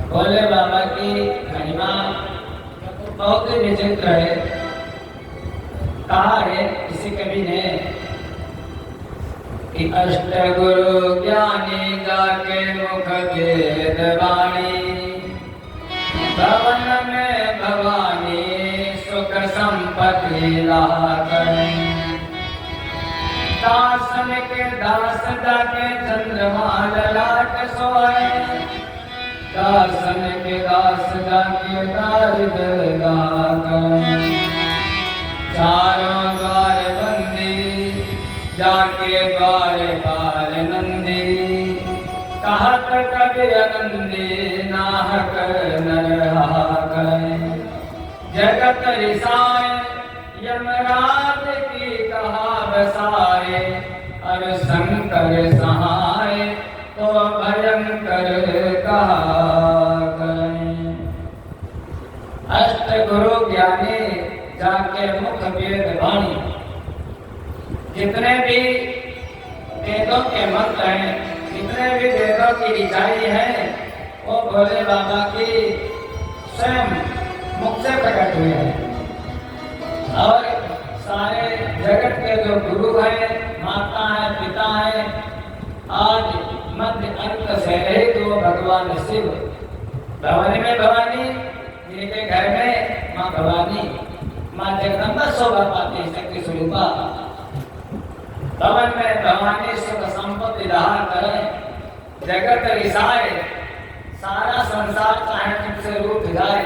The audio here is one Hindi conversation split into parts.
भोले बाबा की महिमा बहुत ही विचित्र है। कहा है किसी कवि ने कि अष्ट गुरु ज्ञानी जाके मुख वेद वाणी, भवन में भवानी सुख संपत्ति लाहा करें। दासन के दास जाके चंद्रमा ललाट सोए, दासन के दास जाके दारिद्र गा करें। चारों द्वार बंदी जाके द्वार पाल नंदी, कहत कवि आनंदी नाहक नरहाक। जगत रिसाए यमराज की कहा बसाए, और शंकर सहाय तो भयंकर कहा करें। अष्ट गुरु ज्ञानी जाके मुख वेद वाणी, जितने भी वेदों के मंत्र हैं, जितने भी वेदों की ऋचाई है, वो भोले बाबा की स्वयं मुख से प्रकट हुए हैं। और सारे जगत के जो गुरु हैं, माता है, पिता है, आज मध्य अंत से रहित वो भगवान शिव। भवानी में भवानी, जिनके घर में माँ भवानी, माँ जगदम्बा शोभा पाती है, शक्ति स्वरूपा। भवन में भवानी सुख संपत्ति धारण करें। जगत रिसाए, सारा संसार चाहे तुमसे रूठ जाए।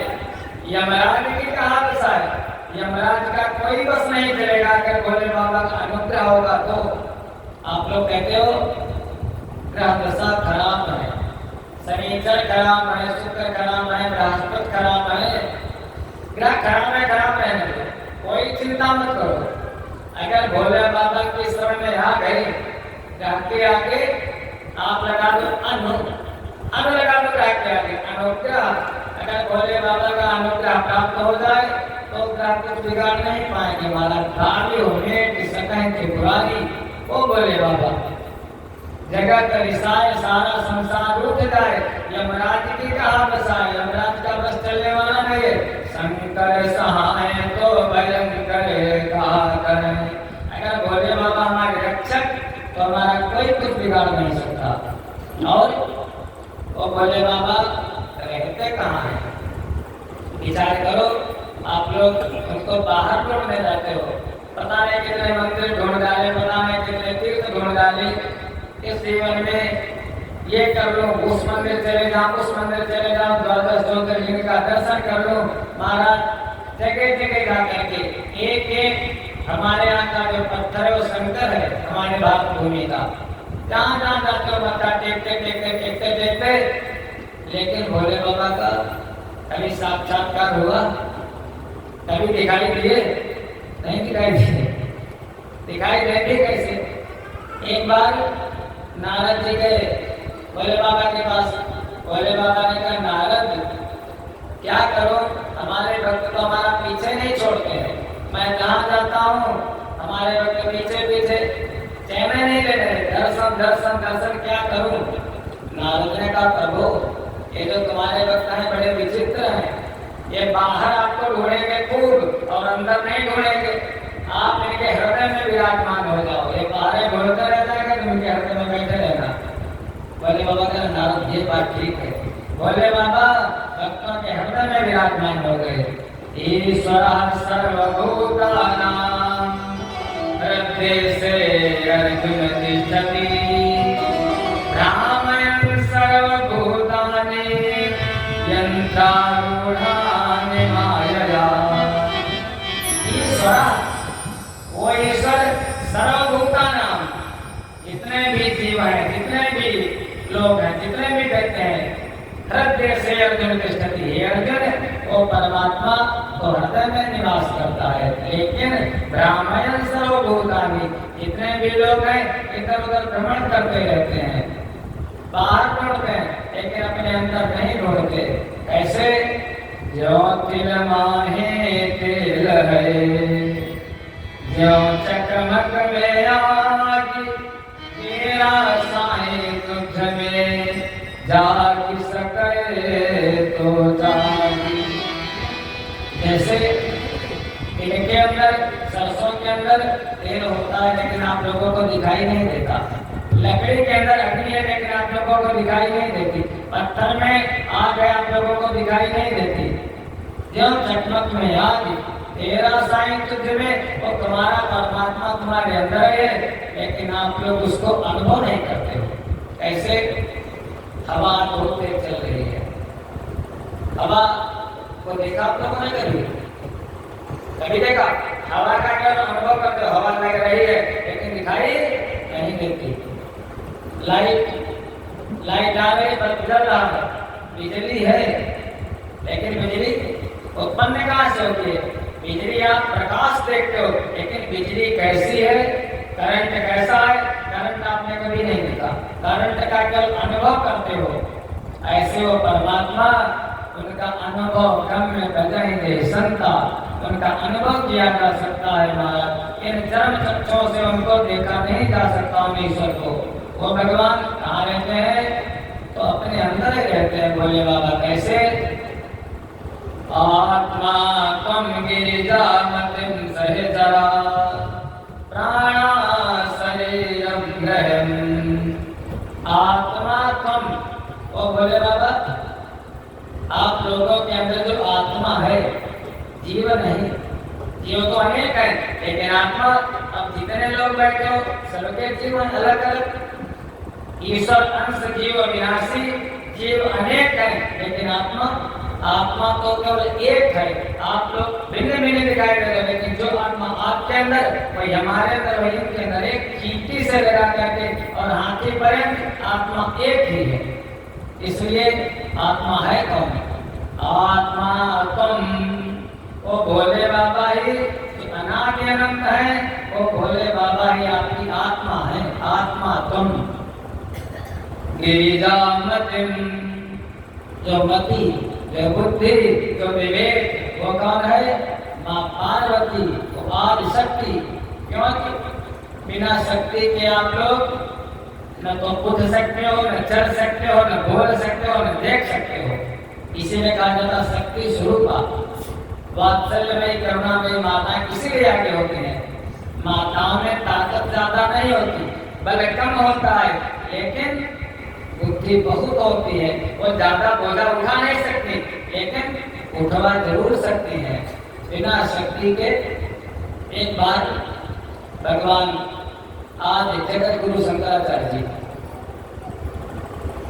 यमराज की कहा बसाए, यमराज का कोई बस नहीं चलेगा। अगर भोले बाबा का अनुग्रह होगा तो। आप लोग कहते हो ग्रह दशा खराब है, शनिचर खराब है, शुक्र खराब है, बृहस्पति खराब है। ग्रह खराब है, खराब रहने दो, कोई चिंता मत करो। अगर भोले बाबा की शरण में आ गए, ग्रह के आगे आप लगा दो अनु, अनु लगा दो ग्रह के आगे अनुग्रह। अगर भोले बाबा का अनुग्रह प्राप्त हो जाए तो ग्रह कुछ बिगाड़ नहीं पाएंगे। हमारा कार्य होने की सकें त्रिपुरारी, वो भोले बाबा। जगत रिसाए, सारा संसार उठ जाए, यमराज की कहा बसाए। यमराज का बस चलने वाला नहीं है। शंकर सहाय तो भयंकर कहा करें। अगर भोले बाबा हमारे रक्षक, तो हमारा कोई कुछ बिगाड़ नहीं सकता। और वो भोले बाबा रहते कहाँ हैं? विचार करो। आप लोग उनको बाहर ढूंढने जाते हो, पता नहीं कितने मंदिर ढूंढ डाले, पता नहीं कितने तीर्थ ढूंढ डाले। इस जीवन में ये कर लो, उस मंदिर चले जाओ, उस मंदिर चले जाओ, द्वादश ज्योतिर्लिंग का दर्शन कर लो। महाराज जगह जगह जा करके एक एक हमारे यहाँ का जो पत्थर है वो शंकर है, हमारे भारत भूमि का। जहाँ जहाँ जाते हो मत्था टेकते टेकते टेकते टेकते, लेकिन भोले बाबा का कभी साक्षात्कार हुआ? कभी दिखाई दिए? नहीं दिखाई दिए। दिखाई देते कैसे? एक बार नारद जी गए भोले बाबा के पास। भोले बाबा ने कहा, नारद क्या करो, हमारे भक्त तो हमारा पीछे नहीं छोड़ते हैं। मैं जहाँ जाता हूँ हमारे भक्त पीछे पीछे चैन नहीं ले रहे। दर्शन दर्शन दर्शन क्या करूँ? नारद ने कहा, प्रभु ये जो तुम्हारे भक्त हैं बड़े विचित्र हैं। ये बाहर आपको ढूंढेंगे खूब और अंदर नहीं ढूंढेंगे। आप इनके हृदय में विराजमान हो जाओ। ये बाहर ढूंढते रह जाएगा, तुम इनके हृदय में बैठे रहना। भोले बाबा का नारद ये बात ठीक है। भोले बाबा भक्तों के हृदय में विराजमान हो गए। ईश्वर सर्वभूतानां हृदय से अर्जुन तिष्ठति, भ्रामयन् सर्वभूतानि यन्त्रारूढानि मायया। ईश्वर, वो ईश्वर सर्वभूतानां, जितने भी जीव हैं, जितने भी लोग हैं, जितने भी व्यक्ति हैं, हृदय से अर्जुन तिष्ठति। हे अर्जुन, वो परमात्मा तो हृदय में निवास करता है, लेकिन भ्रामयन् सर्वभूतानि, जितने भी लोग हैं इधर उधर भ्रमण करते रहते हैं, बाहर ढूंढते हैं लेकिन अपने अंदर नहीं ढूंढते। कैसे? जो तिल माहे तिल है, जो चकमक में आग, तेरा साए तुझ में जाग सके तो जैसे इनके अंदर सरसों के अंदर तेल होता है लेकिन आप लोगों को दिखाई नहीं देता, लकड़ी के अंदर अग्नि है लेकिन आप लोगों को दिखाई नहीं देती, पत्थर में आग है आप लोगों को दिखाई नहीं देती, जो चकमक में आग तेरा साईं तुझ में, वो तुम्हारा परमात्मा तुम्हारे अंदर है लेकिन आप लोग उसको अनुभव नहीं करते हो। कैसे? हवा बहुत तेज चल रही है, हवा को देखा आप लोगों ने कभी? कभी देखा? हवा का क्या अनुभव करते हो? हवा लग रही है लेकिन दिखाई नहीं देती। लाइट आ रही पर जल रहा है, बिजली है लेकिन बिजली उत्पन्न कहाँ से होती है? बिजली आप प्रकाश देखते हो लेकिन बिजली कैसी है, करंट कैसा है, करंट आपने कभी नहीं देखा, करंट का केवल अनुभव करते हो। ऐसे वो परमात्मा, उनका अनुभव गम्य बजाएंगे संता, उनका अनुभव किया जा सकता है महाराज। इन चरम चक्षुओं से उनको देखा नहीं जा सकता ईश्वर को। वो भगवान कहाँ रहते हैं? तो अपने अंदर ही रहते हैं। बोले बाबा कैसे? आत्मा त्वं गिरिजामतिं सहचरा प्राणा शरीरं ग्रहम्। आत्मा त्वं, ओ बोले बाबा आप लोगों के अंदर जो आत्मा है, जीव नहीं, जीव तो अनेक है लेकिन आत्मा, अब जितने लोग बैठे हो सबके जीवन अलग अलग, ईश्वर अंश जीव विनाशी, जीव अनेक है लेकिन आत्मा तो केवल एक है। आप लोग भिन्न भिन्न दिखाई दे रहे, लेकिन जो आत्मा आपके अंदर वही हमारे अंदर, वही उनके अंदर, एक चींटी से लगा करके और हाथी पर्यंत आत्मा एक ही है। इसलिए आत्मा है कौन? आत्मा तुम, वो भोले बाबा ही जो अनादि अनंत है, वो भोले बाबा ही आपकी आत्मा है। आत्मा तुम गिरिजामतिम, जो मति, जो बुद्धि, जो विवेक, वो कौन है? माँ पार्वती, वो आदि शक्ति। क्योंकि बिना शक्ति के आप लोग न तो उठ सकते हो, न चल सकते हो, न बोल सकते हो, न देख सकते हो। इसीलिए कहा जाता शक्ति स्वरूपा। वात्सल्य में, करुणा में माताएं इसीलिए आगे होती हैं। माताओं में ताकत ज्यादा नहीं होती, बल कम होता है, लेकिन बुद्धि बहुत होती है। वो ज्यादा बोझा उठा नहीं सकती लेकिन उठवा जरूर सकती है। बिना शक्ति के एक बार भगवान आज जगत गुरु शंकराचार्य जी,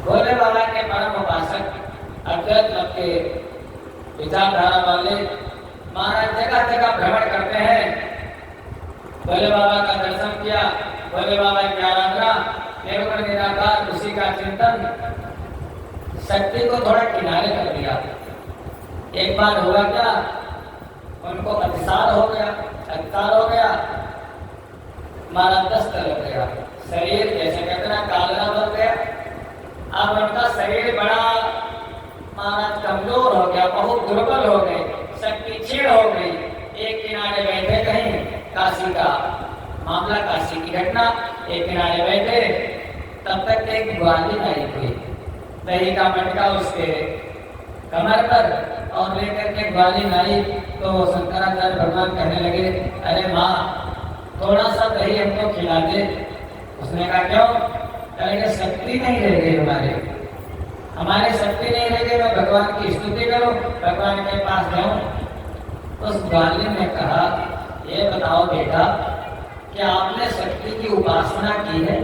भोले बाबा के परम उपासक, अद्वैत मत के विचारधारा वाले महाराज जगह जगह भ्रमण करते हैं। भोले बाबा का दर्शन किया, भोले बाबा की आराधना, निर्गुण निराकार उसी का चिंतन, शक्ति को थोड़ा किनारे कर दिया। एक बार हुआ क्या, उनको अतिसार हो गया, मारा दस्त लग गया, शरीर जैसे कहते ना कालरा बन गया। अब उनका शरीर बड़ा महाराज कमजोर हो गया, बहुत दुर्बल हो गए, शक्ति क्षीण हो गई। एक किनारे बैठे, कहीं काशी का मामला, काशी की घटना, एक किनारे बैठे, तब तक एक ग्वाली आई थी, दही का मटका उसके कमर पर और लेकर के ग्वाली आई। तो शंकराचार्य भगवान कहने लगे, अरे माँ थोड़ा सा दही हमको खिला दे। उसने कहा क्यों? कहेंगे शक्ति नहीं रह गई, हमारे शक्ति नहीं रह गई, मैं भगवान की स्तुति करूं, भगवान के पास जाऊं। उस ग्वाली ने कहा, ये बताओ बेटा, क्या आपने शक्ति की उपासना की है?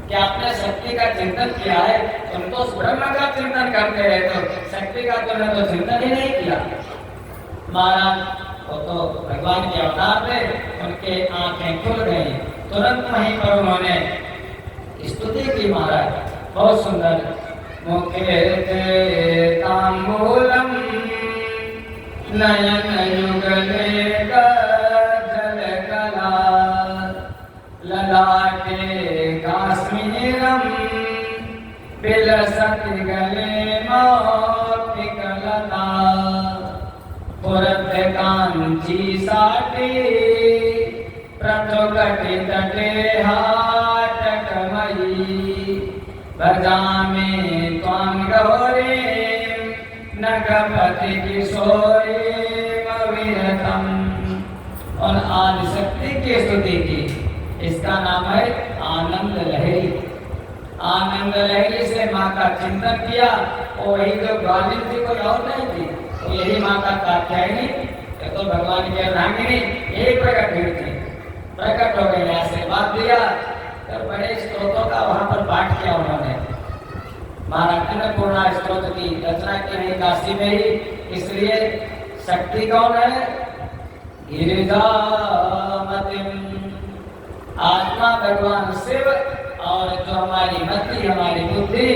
क्या आपने शक्ति का चिंतन किया है? तुम तो ब्रह्म का चिंतन करते रहे, तो शक्ति का तुमने तो चिंतन ही नहीं किया। महाराज वो तो भगवान के अवतार थे, उनके आंखें खुल गई, तुरंत वहीं पर उन्होंने स्तुति की। महाराज बहुत सुंदर, मुखे ते तांबूलम नयन युगले जल कला ललाटे काश्मीरम बिलसत गले मौक्तिकलता पुरत कांची साटी प्रथुकटि तटे हाटकमयी भजामि त्वां गौरीं नगर की स्तुति की। इसका नाम है आनंद लहरी। आनंद लहरी से माँ का चिंतन किया और वही जो ग्वालिन थी कोई और नहीं थी, तो यही माँ का कात्यायनी, ये तो भगवान की अर्धांगिनी यही प्रकट हुई थी। प्रकट हो गई, आशीर्वाद दिया, तो बड़े स्त्रोतों का वहाँ पर पाठ किया उन्होंने। महाराज अन्नपूर्णा स्त्रोत की रचना की है काशी में ही। इसलिए शक्ति कौन है? गिरिजामतिम, आत्मा भगवान शिव, और जो हमारी मति हमारी बुद्धि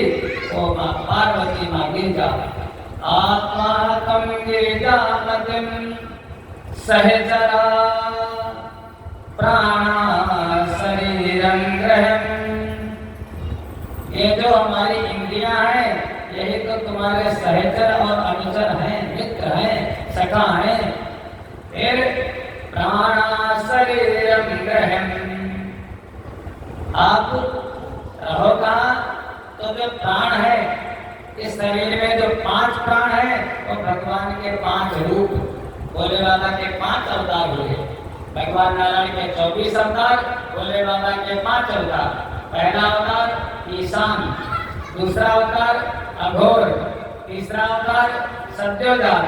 वो माँ पार्वती माँ गिरिजा। आत्मा तम गिरिजामतिम सहचरा प्राणा शरीरं ग्रहम्। ये जो हमारी इंद्रियां हैं यही तो तुम्हारे सहचर और अनुचर हैं, मित्र हैं, सखा हैं। फिर प्राणा शरीरं ग्रहम्, आप रहो कहाँ? तो जो प्राण है, इस शरीर में जो 5 प्राण है वो भगवान के 5 रूप, भोले बाबा के 5 अवतार हुए। भगवान नारायण के 24 अवतार, भोले बाबा के 5 अवतार। पहला अवतार ईशान, दूसरा अवतार अघोर, तीसरा अवतार सत्योजात,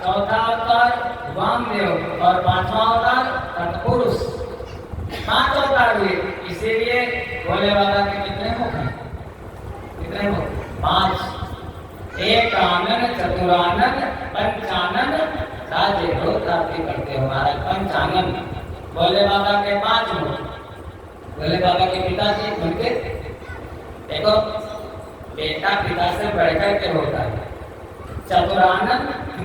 चौथा अवतार वामदेव और 5वां अवतार तत्पुरुष। 5 अवतार हुए। इसीलिए भोले बाबा के कितने मुख हैं? कितने मुख? 5। एक आनन, चतुरानन, पंचानन, राजे रोज प्राप्ति करते हो महाराज। पंचानन भोले बाबा के 5 मुख। भोले बाबा के पिताजी उनके देखो, बेटा पिता से बढ़कर के होता है। चतुरानन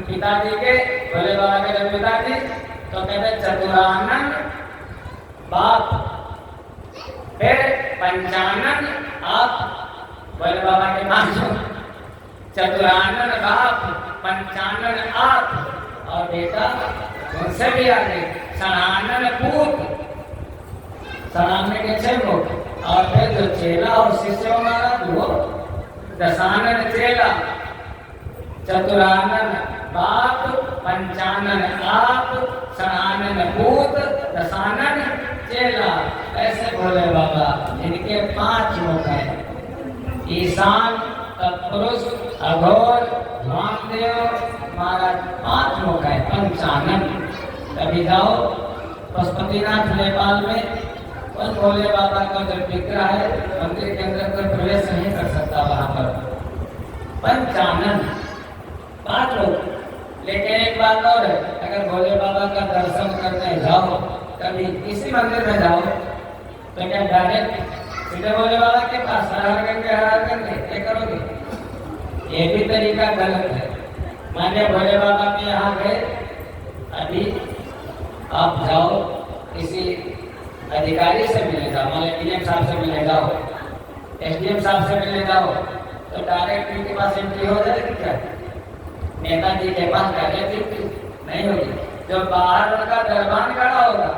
पिताजी के, भोले बाबा के जब पिताजी तो कहते चतुरानन बाप, फिर पंचानन आप, भोले बाबा के 5 चतुरानन बाप, पंचानन आप, और बेटा उनसे भी आगे सनानन पूत, सनानन के 6 मुख, और फिर जो चेला और शिष्य हमारा वो दशानन चेला। चतुरानन बाप, पंचानन आप, सनानन पूत, दशानन चेला। ऐसे भोले बाबा, इनके 5 मुख हैं। ईशान, तत्पुरुष, अघोर, वामदेव, महाराज 5 मुख है। पंचानन। कभी जाओ पशुपतिनाथ नेपाल में, उन भोले बाबा का जो विग्रह है मंदिर के अंदर कोई प्रवेश नहीं कर सकता वहां पर। पंचानन 5 लोग। लेकिन एक बात और है, अगर भोले बाबा का दर्शन करने जाओ, कभी किसी मंदिर में जाओ, तो क्या डायरेक्ट सीधे भोले बाबा के पास हर करके क्या करोगे? ये भी तरीका गलत है। मानिए भोले बाबा के यहाँ गए, अभी आप जाओ किसी अधिकारी से मिले जाओ, मान डीएम साहब से मिले जाओ, एसडीएम साहब से मिले जाओ, तो डायरेक्ट इनके पास एंट्री हो जाएगी क्या? नेताजी के पास डायरेक्ट एंट्री नहीं होगी। जो बाहर उनका दरबान खड़ा होगा,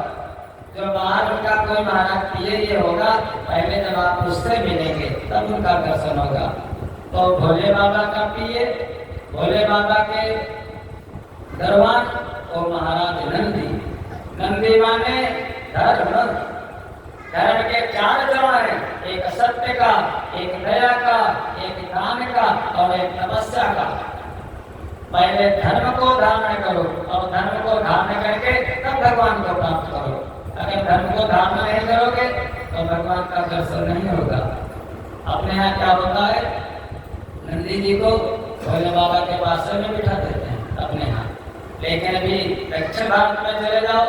जो बाहर उनका कोई महाराज पिए ये होगा, पहले जब आप उससे मिलेंगे तब उनका दर्शन होगा। तो भोले बाबा का पिए, भोले बाबा के दरबान और महाराज नंदी। नंदी माने धर्म। धर्म के 4 चरण हैं, एक सत्य का, एक दया का, एक दान का और एक तपस्या का। पहले धर्म को धारण करो और धर्म को धारण करके तब भगवान को प्राप्त करो। अगर धर्म को धारण नहीं करोगे तो भगवान का दर्शन नहीं होगा। अपने यहाँ क्या होता है, नंदी जी को भोले बाबा के पास में बिठा देते हैं अपने यहाँ। लेकिन अभी दक्षिण भारत में चले जाओ,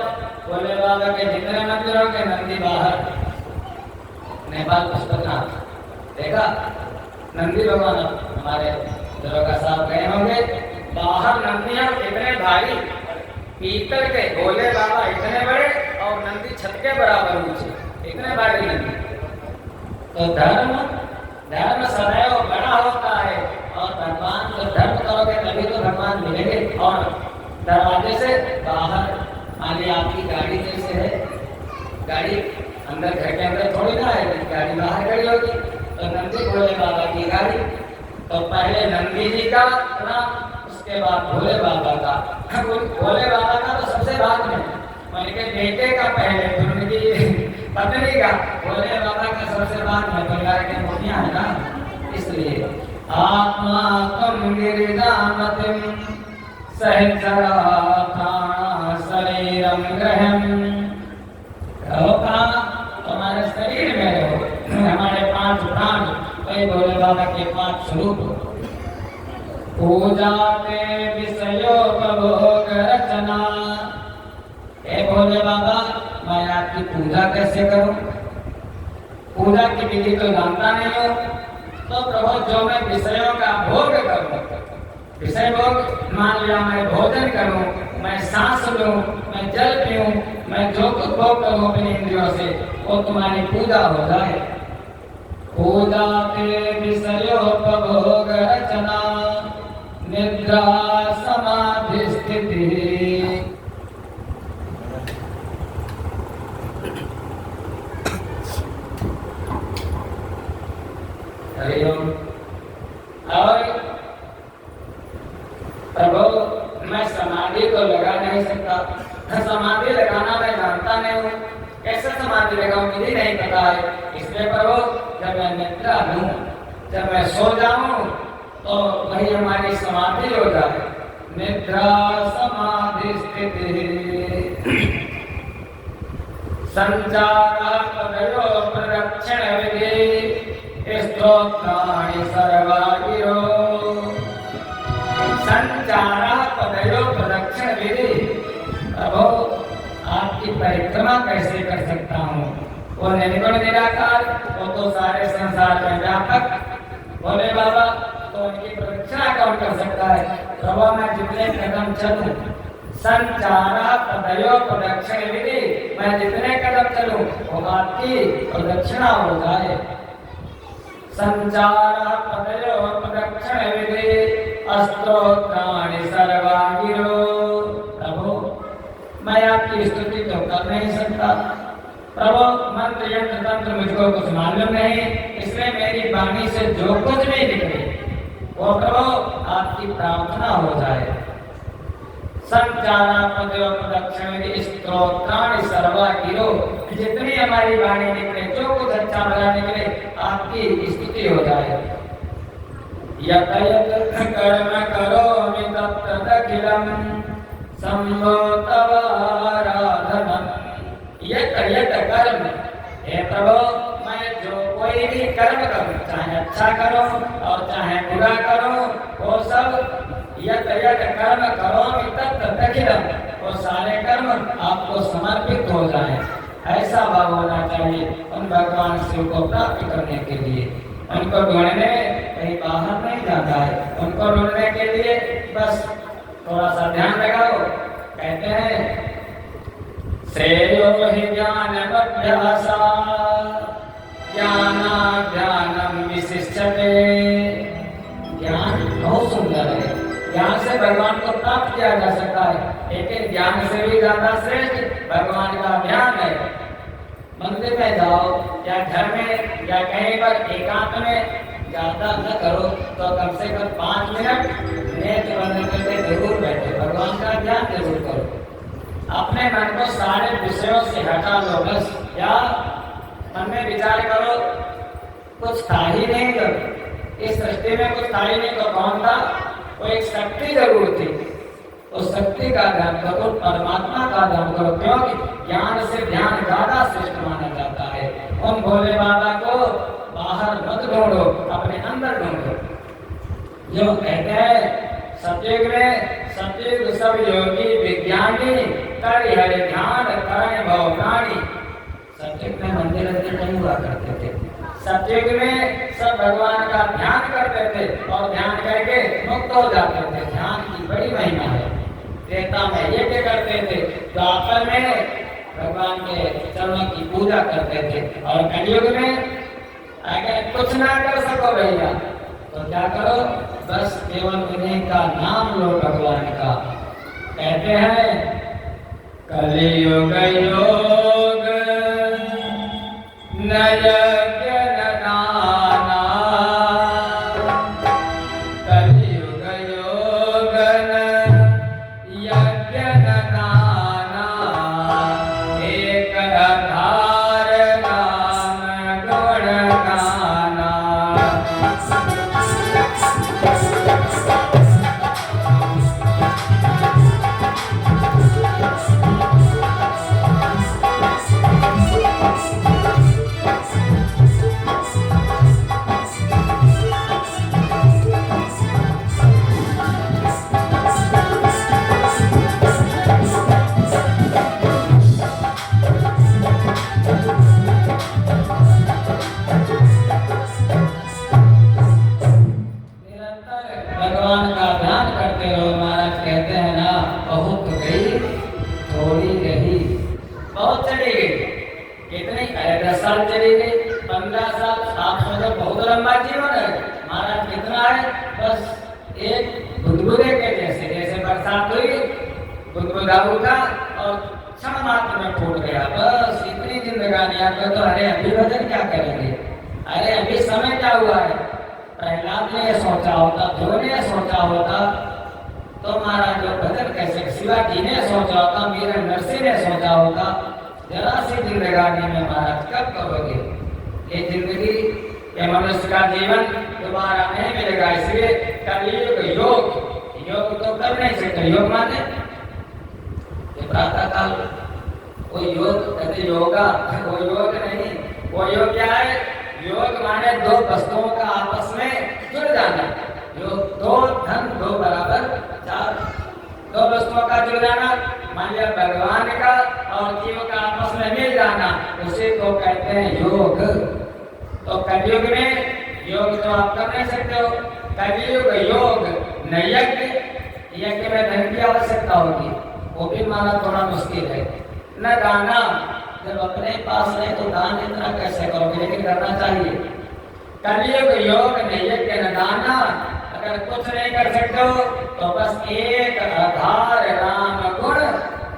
भोले बाबा के जितने मंदिरों के नंदी बाहर। नेपाल पशुपतिनाथ देखा, नंदी भगवान हमारे दरोगा साहब गए होंगे, बाहर नंदियां इतने भारी, पीतल के, भोले बाबा इतने बड़े और नंदी छत के बराबर ऊंचे, इतने भारी नंदी। तो धर्म सदैव बड़ा होता है, और भगवान जब धर्म करोगे तभी तो भगवान मिलेंगे। और दरवाजे से बाहर, मान लीजिए आपकी गाड़ी जैसे है, गाड़ी अंदर घर के अंदर थोड़ी ना आएगी, गाड़ी बाहर खड़ी होगी। तो नंदी भोले बाबा की गाड़ी, तो पहले नंदी जी का नाम, उसके बाद भोले बाबा का। भोले बाबा का तो सबसे बाद में, उनके बेटे का पहले, उनकी पत्नी का, भोले बाबा का सबसे बाद में, परिवार के मुखिया है ना, इसलिए आत्मा तुम गिरिजामतिम सहचरा शरीरम ग्रहम, रहो कहाँ? तुम्हारे शरीर में रहो। हमारे 5 प्राण, वही भोले बाबा के 5 स्वरूप। पूजा के विषयोपभोग रचना, हे भोले बाबा मैं आपकी पूजा कैसे करूं? पूजा की विधि तो जानता नहीं हो, तो प्रभु जो मैं विषयों का भोग करूं, विषय भोग मान लिया, मैं भोजन करूं, मैं सांस लूं, मैं जल पीऊं, मैं जो कुछ भोग करूं अपनी इंद्रियों से, वो तुम्हारी पूजा हो जाए। पूजा के विषयोपभोग रचना निद्रा समाधि स्थिति, और प्रभु मैं समाधि को लगा नहीं सकता, समाधि लगाना मैं जानता नहीं हूँ, कैसे समाधि लगाऊं मुझे नहीं पता है। इसलिए प्रभु जब मैं निद्रा लूं, जब मैं सो जाऊं, तो वही हमारी समाधि हो जाए। निद्रा समाधि स्थिति संचार पदयो प्ररक्षण विधि स्तोत्राणि सर्वागिरो, संचारा पदयो प्रदक्षिण विधि, प्रभु आपकी परिक्रमा कैसे कर सकता हूँ? वो निर्गुण निराकार, वो तो सारे संसार में व्यापक, भोले बाबा तो उनकी प्रदक्षिणा कौन कर सकता है? प्रभु मैं जितने कदम चलूं, संचारा पदयो प्रदक्षिण विधि, मैं जितने कदम चलूं वो आपकी प्रदक्षिणा हो जाए। संचारा पदयो प्रदक्षिण विधि स्तोत्राणि सर्वागिरो, प्रभु मैं आपकी स्तुति तो कर नहीं सकता, प्रभु मंत्र यंत्र तंत्र मुझको कुछ मालूम नहीं, इसलिए मेरी वाणी से जो कुछ भी निकले वो प्रभु आपकी प्रार्थना हो जाए। संचारा पदयो प्रदक्षिण स्तोत्राणि सर्वागिरो, जितनी हमारी वाणी निकले, जो कुछ अच्छा भला निकले, आपकी स्तुति हो जाए। यत यत कर्म करोमि तत्तदखिलं शंभो तव आराधनम्, यत यत कर्म, हे प्रभु मैं जो कोई भी कर्म करूं, चाहे अच्छा करूं और चाहे बुरा करूं, वो सब यत यत कर्म करोमि तत्तदखिलं, वो सारे कर्म आपको समर्पित हो जाएं। ऐसा भाव होना चाहिए उन भगवान शिव को प्राप्त करने के लिए। उनको ढूंढने कहीं बाहर नहीं जाता है, उनको ढूंढने के लिए बस थोड़ा सा ध्यान लगाओ। कहते हैं श्रेयो हि ज्ञानमभ्यासा ज्ञानाध्यानम विशिष्यते, ज्ञान बहुत सुंदर है, ज्ञान से भगवान को प्राप्त किया जा सकता है, लेकिन ज्ञान से भी ज्यादा श्रेष्ठ भगवान का ध्यान है। मंदिर में जाओ या घर में या कहीं पर एकांत में, ज्यादा न करो तो कम से कम 5 मिनट नेत्र बंद करके जरूर बैठो, भगवान का ध्यान जरूर करो। अपने मन को सारे विषयों से हटा लो बस, या मन में विचार करो कुछ था ही नहीं, जब इस सृष्टि में कुछ था ही नहीं तो कौन था? वो एक शक्ति जरूर थी, उस शक्ति का ध्यान करो, परमात्मा का ध्यान करो, क्योंकि ज्ञान से ध्यान ज्यादा श्रेष्ठ माना जाता है। उन भोले बाबा को बाहर मत ढूंढो, अपने अंदर ढूंढो। जो कहते हैं सतयुग में सतयुग सब योगी विज्ञानी कर हरि ध्यान करें भव प्राणी। सतयुग में मंदिर नहीं हुआ करते थे, सतयुग में सब भगवान का ध्यान करते थे और ध्यान करके मुक्त हो जाते थे। ध्यान की बड़ी महिमा है। त्रेता में यज्ञ करते थे, द्वापर में भगवान के चरणों की पूजा करते थे, और कलयुग में अगर कुछ ना कर सको भैया तो क्या करो, बस केवल उन्हीं का नाम लो, भगवान का। कहते हैं कलियुग योग न यज्ञ न दाना, कलियुग योग न यज्ञ न दाना, 10 साल चली गई, 15 साल, आप सोचो बहुत लंबा जीवन है। महाराज कितना है, बस एक बुदबुदे के जैसे, जैसे बरसात हुई बुदबुदा उठा और क्षण मात्र में फूट गया, बस इतनी जिंदगानी। आप तो अरे अभी भजन क्या करेंगे, अरे अभी समय क्या हुआ है। प्रहलाद ने सोचा होता, ध्रुव ने सोचा होता तो महाराज जो भजन कैसे, शिवाजी ने सोचा होता, मीरा नरसिंह ने सोचा होता, जरा सी जिंदगानी में महाराज कब करोगे। ये जिंदगी, ये मनुष्य का जीवन दोबारा नहीं मिलेगा। इसलिए कलयुग योग तो कर नहीं सकते। योग माने प्रातः काल, वो योग कहते योगा, वो योग नहीं। वो योग क्या है, योग माने दो वस्तुओं का आपस में जुड़ जाना। योग दो धन दो बराबर 4, दो वस्तुओं का जुड़ जाना, मान लिया भगवान का और जीव का आपस में मिल जाना, उसे को कहते हैं योग। तो कलयुग में योग तो आप कर नहीं सकते हो। कलयुग योग न यज्ञ में धन की आवश्यकता होगी, वो भी माना थोड़ा मुश्किल है। न दाना, जब अपने पास नहीं तो दान इतना कैसे करोगे, लेकिन करना चाहिए। कलयुग योग न यज्ञ न दाना, अगर कुछ नहीं कर सकते हो तो बस एक आधार राम गुण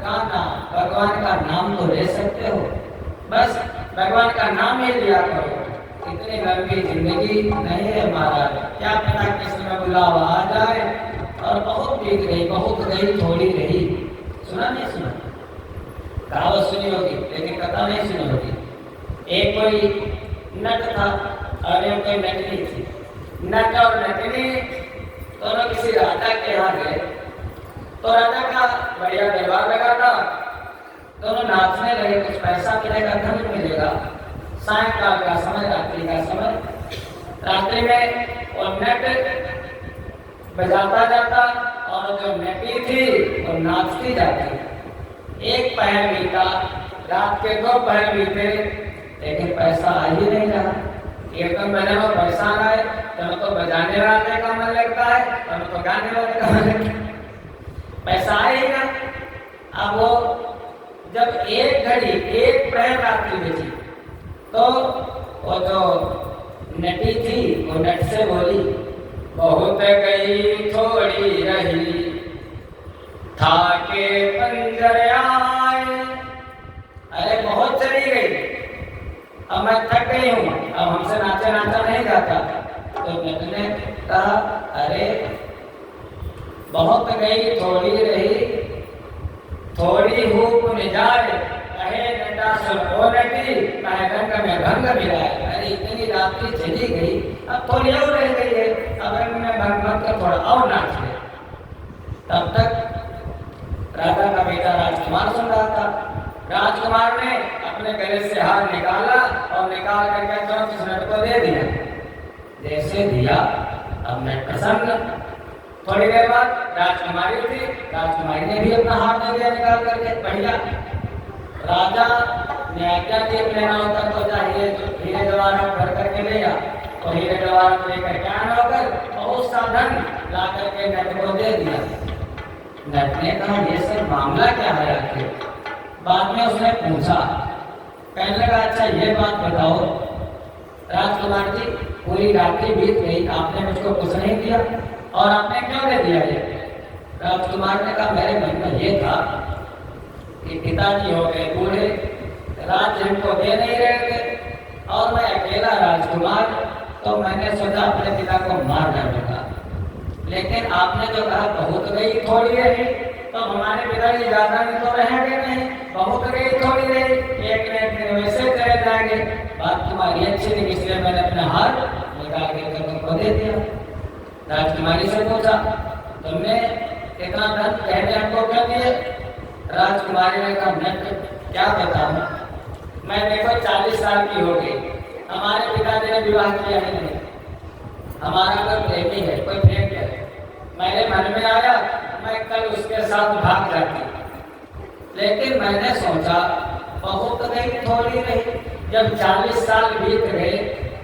गाना, भगवान का नाम तो ले सकते हो, बस भगवान का नाम ही लिया करो। इतनी लंबी जिंदगी नहीं है महाराज, क्या पता किस में बुलावा आ जाए। और बहुत बीत गई, बहुत गई, थोड़ी रही। सुना नहीं सुना, कहावत सुनी होगी लेकिन कथा नहीं सुनी होगी। एक कोई नट था और एक कोई नटनी थी। नट और नटनी दोनों किसी राजा के यहाँ गए, तो राजा का बढ़िया दरबार लगा था, दोनों नाचने लगे, कुछ पैसा मिलेगा, धन मिलेगा। सायंकाल का समय, रात्रि का समय, रात्रि में वो नट बजाता जाता और जो नटी थी वो नाचती जाती। एक पहर बीता, रात के 2 पहर बीते, लेकिन पैसा आ ही नहीं रहा। कीर्तन बजाने में पैसा आ रहा है, तो बजाने वाले का मन लगता है, तो गाने वाले का मन लगता है, पैसा आएगा। अब वो जब एक घड़ी, एक प्रहर रात्रि बची, तो वो जो नटी थी वो नट से बोली, बहुत गई थोड़ी रही, था के पंजर आए। अरे बहुत चली गई, अब मैं थक गई हूँ, अब हमसे नाचा नहीं जाता। तो नट ने कहा, अरे बहुत गई थोड़ी रही, थोड़ी हूप निजाए, कहे नटा सुन ओ नटी, कहे रंग में भंग मिलाए। अरे इतनी रात्रि चली गई, अब थोड़ी और रह गई है, अब रंग में भंग मत कर, थोड़ा और नाच ले। तब तक राजा का बेटा राजकुमार सुन रहा था। राजकुमार ने अपने गले से हार निकाला और निकाल करके तुरंत उस नट को दे दिया। जैसे दिया, अब नट प्रसन्न। थोड़ी देर बाद राजकुमारी थी, राजकुमारी ने भी अपना हाथ दे दिया निकाल करके, बढ़िया। राजा ने आज्ञा दी अपने नौकर को, चाहिए तो हीरे जवाहरात भर करके ले आ, और हीरे जवाहरात लेकर क्या होकर बहुत सा धन ला करके नट को दे दिया। नट ने कहा, ये सब मामला क्या है आखिर। बाद में उसने पूछा, कहने लगा, अच्छा ये बात बताओ राजकुमार जी, पूरी रात्रि बीत गई, आपने मुझको कुछ नहीं दिया और आपने क्यों दे दिया ये। राजकुमार ने कहा, मेरे मन में ये था कि पिताजी हो गए बूढ़े, राज्य हमको दे नहीं रहे थे और मैं अकेला राजकुमार, तो मैंने सोचा अपने पिता को मार डालूंगा। लेकिन आपने जो कहा बहुत गई थोड़ी रही, तो हमारे पिताजी ज्यादा नहीं तो रहेंगे नहीं, बहुत गई थोड़ी रही, एक न एक दिन वैसे चले जाएंगे। बात तुम्हारी अच्छी नहीं, इसलिए मैंने अपना हाथ निकाल के तुमको दे दिया। राजकुमारी से पूछा, तुमने इतना धन कहने हमको क्यों दिए। राजकुमारी ने कहा, मैं क्या बताऊं, मैं देखो 40 साल की हो गई, हमारे पिताजी ने विवाह किया ही नहीं, हमारा कोई प्रेमी है, कोई प्रेम है। मेरे मन में आया मैं कल उसके साथ भाग जाती, लेकिन मैंने सोचा बहुत गई थोड़ी रही, जब 40 साल बीत गए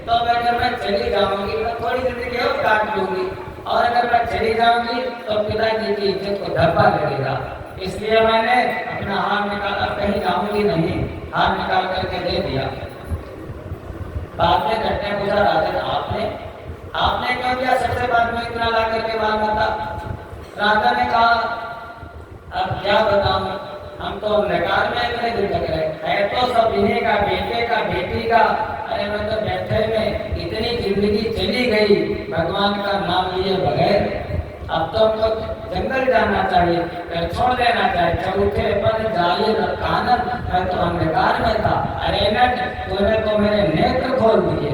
तो अगर मैं चली जाऊंगी तो थोड़ी जिंदगी और काट लूंगी, और अगर मैं चली जाऊंगी तो पिताजी की इज्जत को धब्बा लगेगा। इसलिए मैंने अपना हाथ निकाला, कहीं जाऊंगी नहीं, हाथ निकाल करके दे दिया। बाद में घटने पूछा राजन आपने क्यों दिया सबसे बाद में इतना ला करके माल माता? राजा ने कहा अब क्या बताऊं, हम तो अंधकार में इतने दिन तक रहे, है तो सब इन्हीं का, बेटे का, बेटी का। अरे मैं तो बैठे में इतनी जिंदगी चली गई भगवान का नाम लिए बगैर। अब तो हमको जंगल जाना चाहिए, फिर छोड़ देना चाहिए, चौथे पर जाइए कानन, मैं तो अंधकार में था। अरे नट, तूने तो मेरे नेत्र खोल दिए।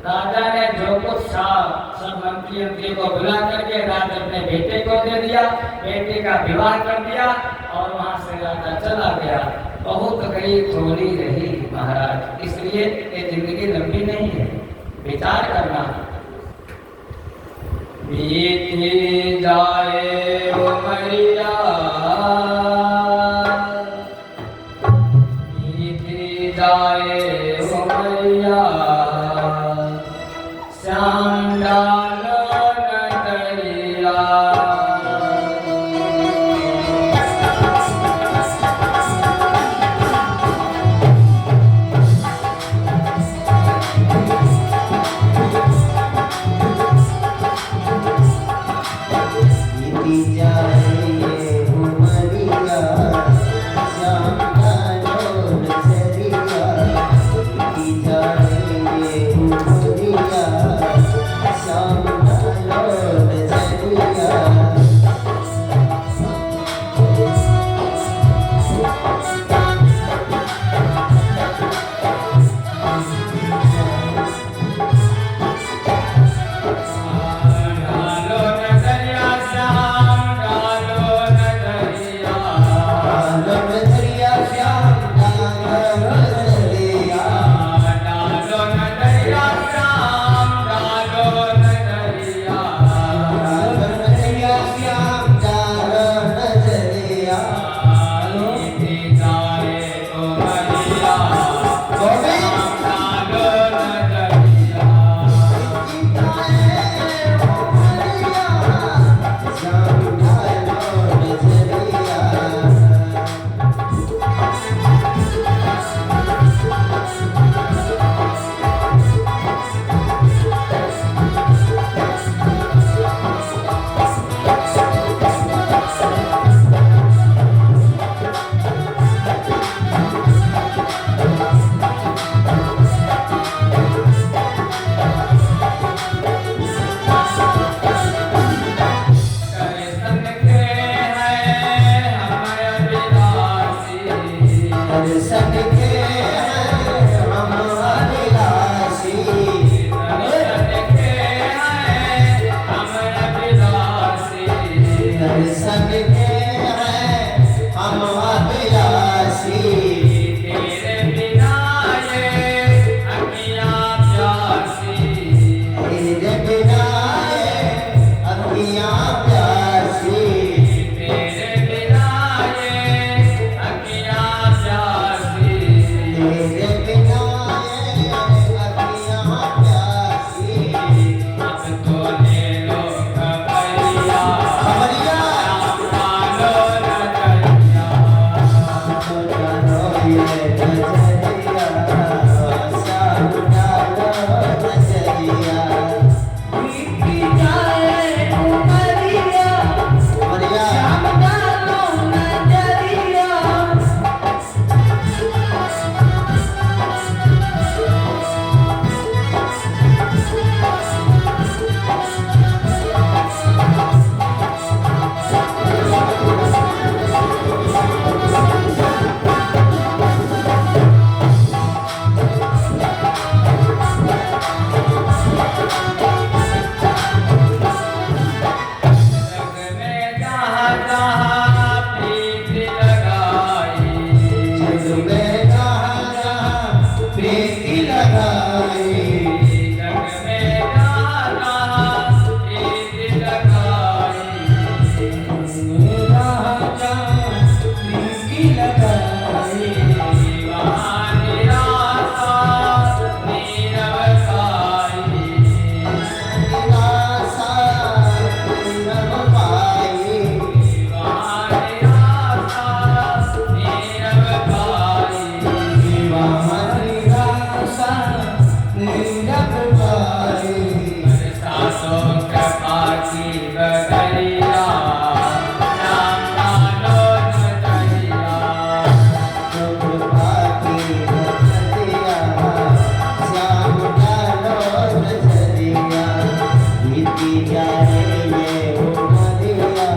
राजा ने जो कुछ था सब मंत्री को बुला करके राज अपने बेटे को दे दिया, बेटे का विवाह कर दिया और वहां से राजा चला गया। बहुत गई थोड़ी रही महाराज, इसलिए ये जिंदगी लंबी नहीं है, विचार करना। बीती जाए उमरिया, बीती जाए उमरिया, श्याम डालो नजरिया। Yeah. बदरिया श्याम कालो बदरिया श्याम कालो बदरिया बीती जाए ये उमरिया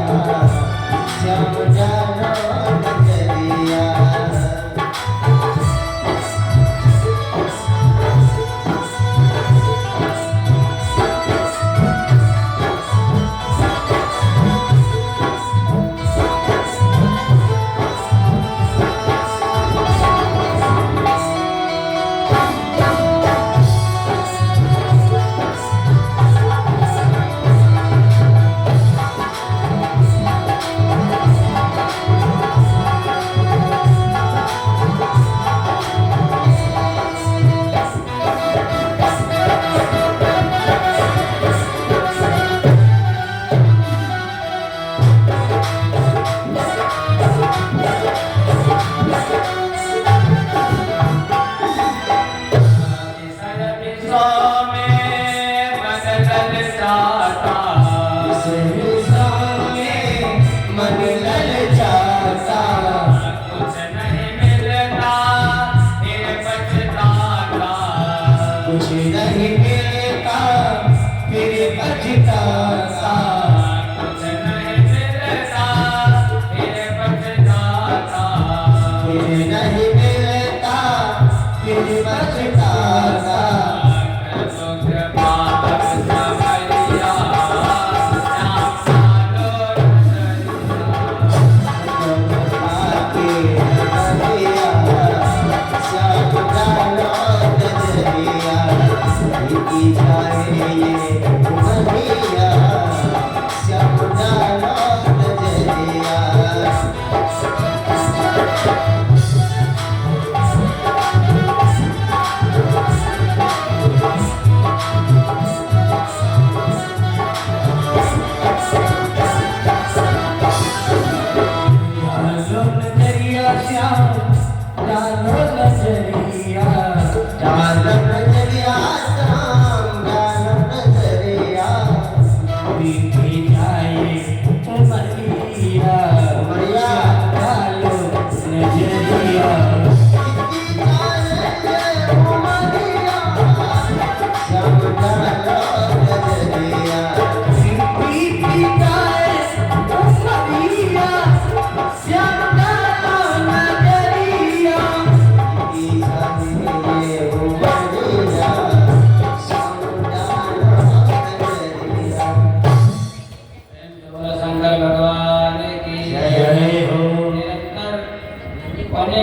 श्याम कालो बदरिया कुछ नहीं मिलता फिर पछताता कुछ नहीं मिलता फिर पछताता फिर नहीं मिलता फिर पछताता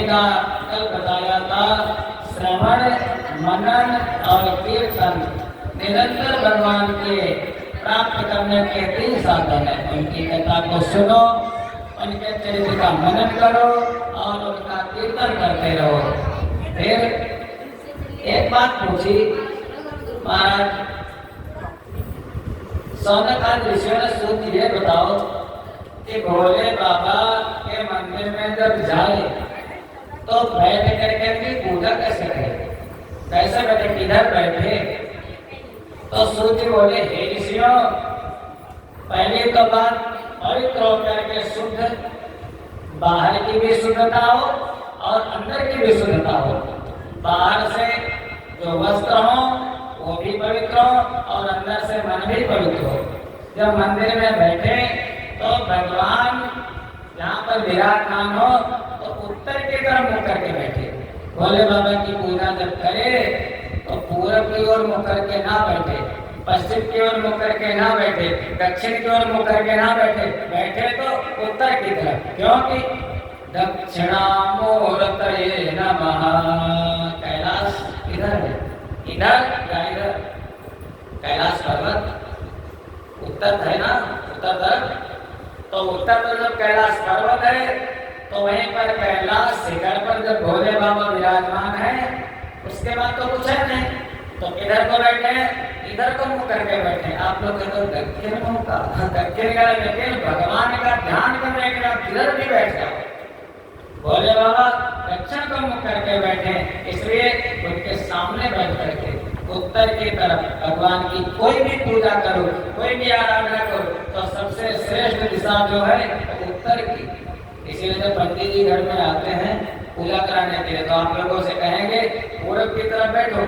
का कल बताया था। श्रवण, मनन और कीर्तन निरंतर भगवान के प्राप्त करने के 3 साधन है। उनकी कथा को सुनो, उनके चरित्र का मनन करो और उनका कीर्तन करते रहो। फिर एक बात पूछी महाराज, सौनकादि ऋषियों ने सोच ये बताओ कि भोले बाबा के मंदिर में जब जाए तो बैठ करके भी पूजा कैसे करें, कैसे बैठे, किधर बैठे? तो सूर्य बोले, हे ऋषियों, पहली तो बात पवित्र होकर के शुद्ध, बाहर की भी शुद्धता हो और अंदर की भी शुद्धता हो। बाहर से जो वस्त्र हो वो भी पवित्र हो और अंदर से मन भी पवित्र हो। जब मंदिर में बैठे तो भगवान यहाँ पर विराजमान हो तो उत्तर की तरफ मुख करके बैठे। भोले बाबा की पूजा जब करे तो पूरब की ओर मुख करके ना बैठे, पश्चिम की ओर मुख करके ना बैठे, दक्षिण की ओर मुख करके ना बैठे, बैठे तो उत्तर की तरफ। क्योंकि दक्षिणामूर्तये नमः, कैलाश इधर है, इधर या इधर? कैलाश पर्वत उत्तर है ना, उत्तर तरफ। तो उत्तर पर जब कैलाश पर्वत है तो वहीं पर कैलाश शिखर पर जब भोले बाबा विराजमान है, उसके बाद तो कुछ है नहीं। तो इधर को बैठे, इधर को मुंह करके बैठे। आप लोग तो दक्षिण मुंह का, दक्षिण का, लेकिन भगवान का ध्यान करने के बाद इधर भी बैठ जाओ। भोले बाबा दक्षिण को मुख करके बैठे, इसलिए उनके सामने बैठ करके उत्तर की तरफ भगवान की कोई भी पूजा करो, कोई भी आराधना करो, तो सबसे श्रेष्ठ दिशा जो है उत्तर की। इसीलिए जब पंडित जी घर में आते हैं पूजा कराने के लिए, तो आप लोगों से कहेंगे पूरब की तरफ बैठो,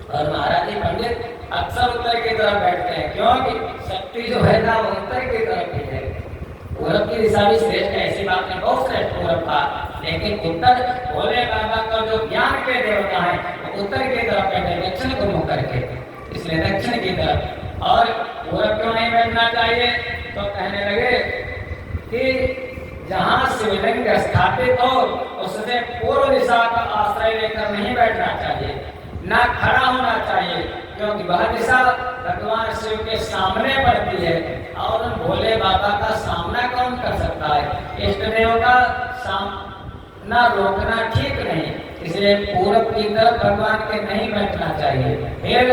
और महाराज जी पंडित अक्सर उत्तर की तरफ बैठते हैं, क्योंकि शक्ति जो है ना वो उत्तर की तरफ ही है। पूरब की दिशा भी श्रेष्ठ है, ऐसी बात नहीं, बहुत श्रेष्ठ पूरब था, लेकिन उत्तर भोले बाबा का जो ज्ञान के देवता है वो उत्तर की तरफ बैठे, दक्षिण को मुख करके, इसलिए दक्षिण की तरफ। और पूरब क्यों नहीं बैठना चाहिए, तो कहने लगे कि जहाँ शिवलिंग स्थापित हो उससे पूर्व दिशा का आश्रय लेकर नहीं बैठना चाहिए, ना खड़ा होना चाहिए, क्योंकि वह दिशा भगवान शिव के सामने पड़ती है, और भोले बाबा का सामना कौन कर सकता है। इष्ट देव का सामना रोकना ठीक नहीं, इसलिए पूरब की तरफ भगवान के नहीं बैठना चाहिए। फिर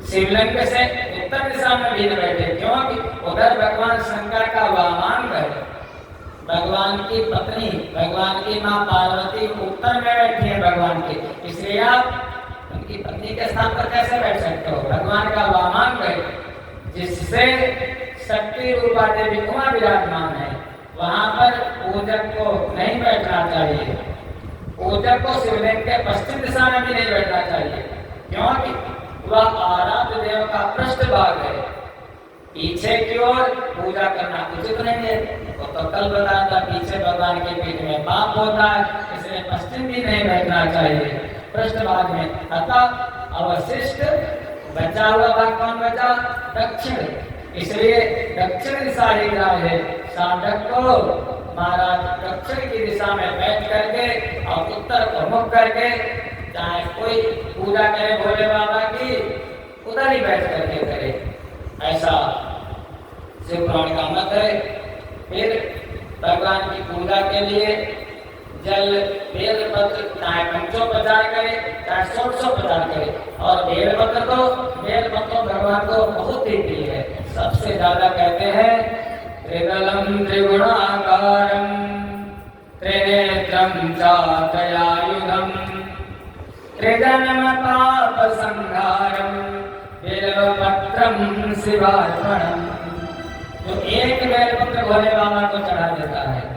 शिवलिंग से उत्तर दिशा में भी बैठे, क्योंकि उधर भगवान शंकर का वाहन है, भगवान की पत्नी भगवान की माँ पार्वती उत्तर में बैठी है भगवान के, इसलिए आप उनकी पत्नी के स्थान पर कैसे बैठ सकते हो। भगवान का वाहन है जिससे शक्ति रूपा देवी उमा विराजमान है, वहां पर पूजक को नहीं बैठना चाहिए। पूजक को शिवलिंग के पश्चिम दिशा में भी नहीं बैठना चाहिए, क्योंकि वह आराध्य देव का पृष्ठ भाग है, पीछे की ओर पूजा करना उचित नहीं है। वो तो कल बताया था, पीछे भगवान के पीठ में पाप होता है, इसलिए पश्चिम भी नहीं बैठना चाहिए, पृष्ठ भाग में। अतः अवशिष्ट बचा हुआ भाग कौन बचा, दक्षिण, इसलिए दक्षिण दिशा ही है। साधक को महाराज दक्षिण की दिशा में बैठ करके और उत्तर को मुख करके, चाहे कोई पूजा करे भोले बाबा की, उधर ही बैठ करके करे, ऐसा शिव पुराण का मत है। फिर भगवान की पूजा के लिए जल बेल पत्र चाहे पंचोपचार करे चाहे षोडशोपचार करे, और बेल पत्र भगवान को बहुत ही प्रिय है। सबसे ज्यादा कहते हैं त्रिदलम त्रिगुणाकारम त्रिनेत्रम चातयायुधम त्रिजन्म पाप संहारम बेलपत्रम शिवार्पणम। जो एक बेलपत्र भोले बाबा को चढ़ा देता है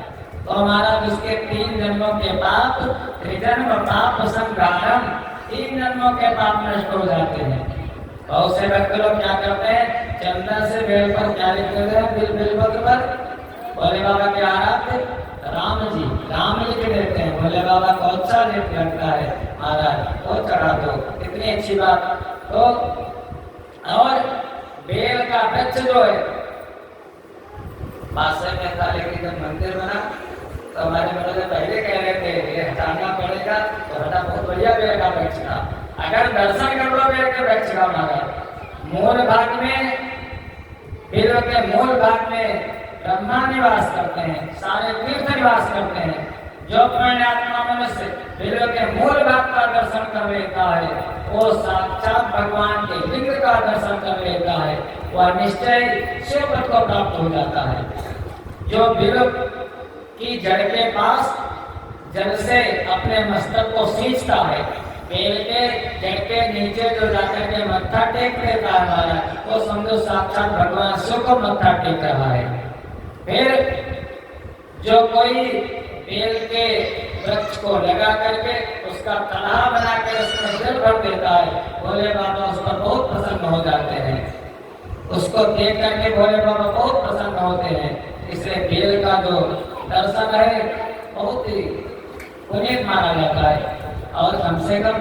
तो हमारा उसके 3 जन्मों के पाप, त्रिजन्म पाप संहारम, 3 जन्मों के पाप नष्ट हो जाते हैं। बहुत से भक्त लोग क्या करते हैं, चंदन से बेल पर क्या लिखते हैं, बेलपत्र पर भोले बाबा के आराध्य राम लिख देते हैं। भोले बाबा को अच्छा लगता है, महाराज वो चढ़ा दो, इतनी अच्छी बात। तो और बेल का वृक्ष जो है बादशाह में था, लेकिन जब मंदिर बना तो हमारे मतलब पहले कह रहे थे ये हटाना पड़ेगा, तो हटा, बहुत बढ़िया बेल का वृक्ष था। अगर दर्शन कर लो बेल के वृक्ष का, महाराज मूल भाग में, बेल के मूल भाग में ब्रह्मा निवास करते हैं, सारे तीर्थ निवास करते हैं। जो पुण्यात्मा मनुष्य बेल के मूल भाग का दर्शन कर लेता है वो साक्षात भगवान के लिंग का दर्शन कर लेता है, वह निश्चय शिव पद को प्राप्त हो जाता है। जो बेल की जड़ के पास जल से अपने मस्तक को सींचता है, बेल के जड़ के नीचे जो जाकर के मत्था टेक लेता है महाराज, वो समझो साक्षात भगवान शिव को मत्था टेक रहा है। फिर जो कोई बेल के वृक्ष को लगा करके उसका तालाब बनाकर उसमें जल भर देता है, भोले बाबा उस पर बहुत प्रसन्न हो जाते हैं। उसको देख करके भोले बाबा बहुत प्रसन्न होते हैं। इसलिए बेल का जो दर्शन है बहुत ही पुनीत माना जाता है। और कम से कम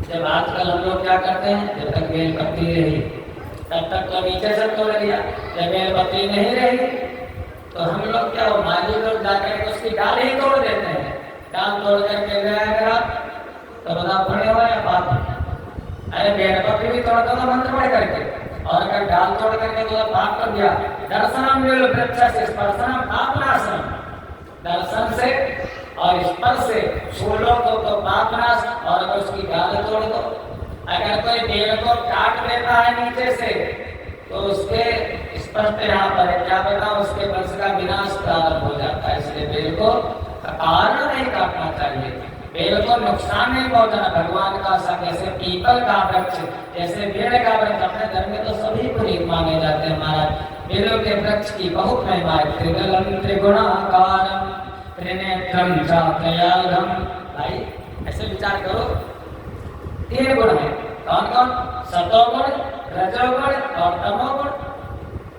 जब आजकल हम लोग क्या करते हैं, जब तक बेल पत्ती रही तब तक तो नीचे से तोड़ लिया, जब बेल पत्ती नहीं रही तो हम लोग क्या हो, माली लोग जाकर के उसकी डाल ही तोड़ देते हैं। डाल तोड़ करके ले आएगा तो बता पड़े हुआ है बात, अरे बेल पत्ती भी तोड़ दो मंत्र पढ़ करके, और अगर डाल तोड़ करके तो पाप कर दिया। दर्शनम बेल वृक्ष से स्पर्शनम पापनाशनम, दर्शन से और स्पर्श से छू लो तो पापनाश, और अगर उसकी डाल तोड़ दो, अगर कोई बेल को काट देता है नीचे से तो उसके स्पष्ट यहाँ पर है, क्या बताओ, उसके वंश का विनाश प्रारंभ हो जाता है। इसलिए बेल को कारण नहीं काटना चाहिए। पेड़ को नुकसान नहीं पहुंचाना। भगवान का संग जैसे पीपल का वृक्ष, जैसे पेड़ का वृक्ष, अपने धर्म में तो सभी पुनीत माने जाते हैं महाराज। पेड़ों के वृक्ष की बहुत महिमा है। त्रिदलम त्रिगुणाकारम त्रिनेत्रम चातयाघम। भाई ऐसे विचार करो, 3 गुण है। कौन कौन? सतोगुण, रजोगुण और तमोगुण।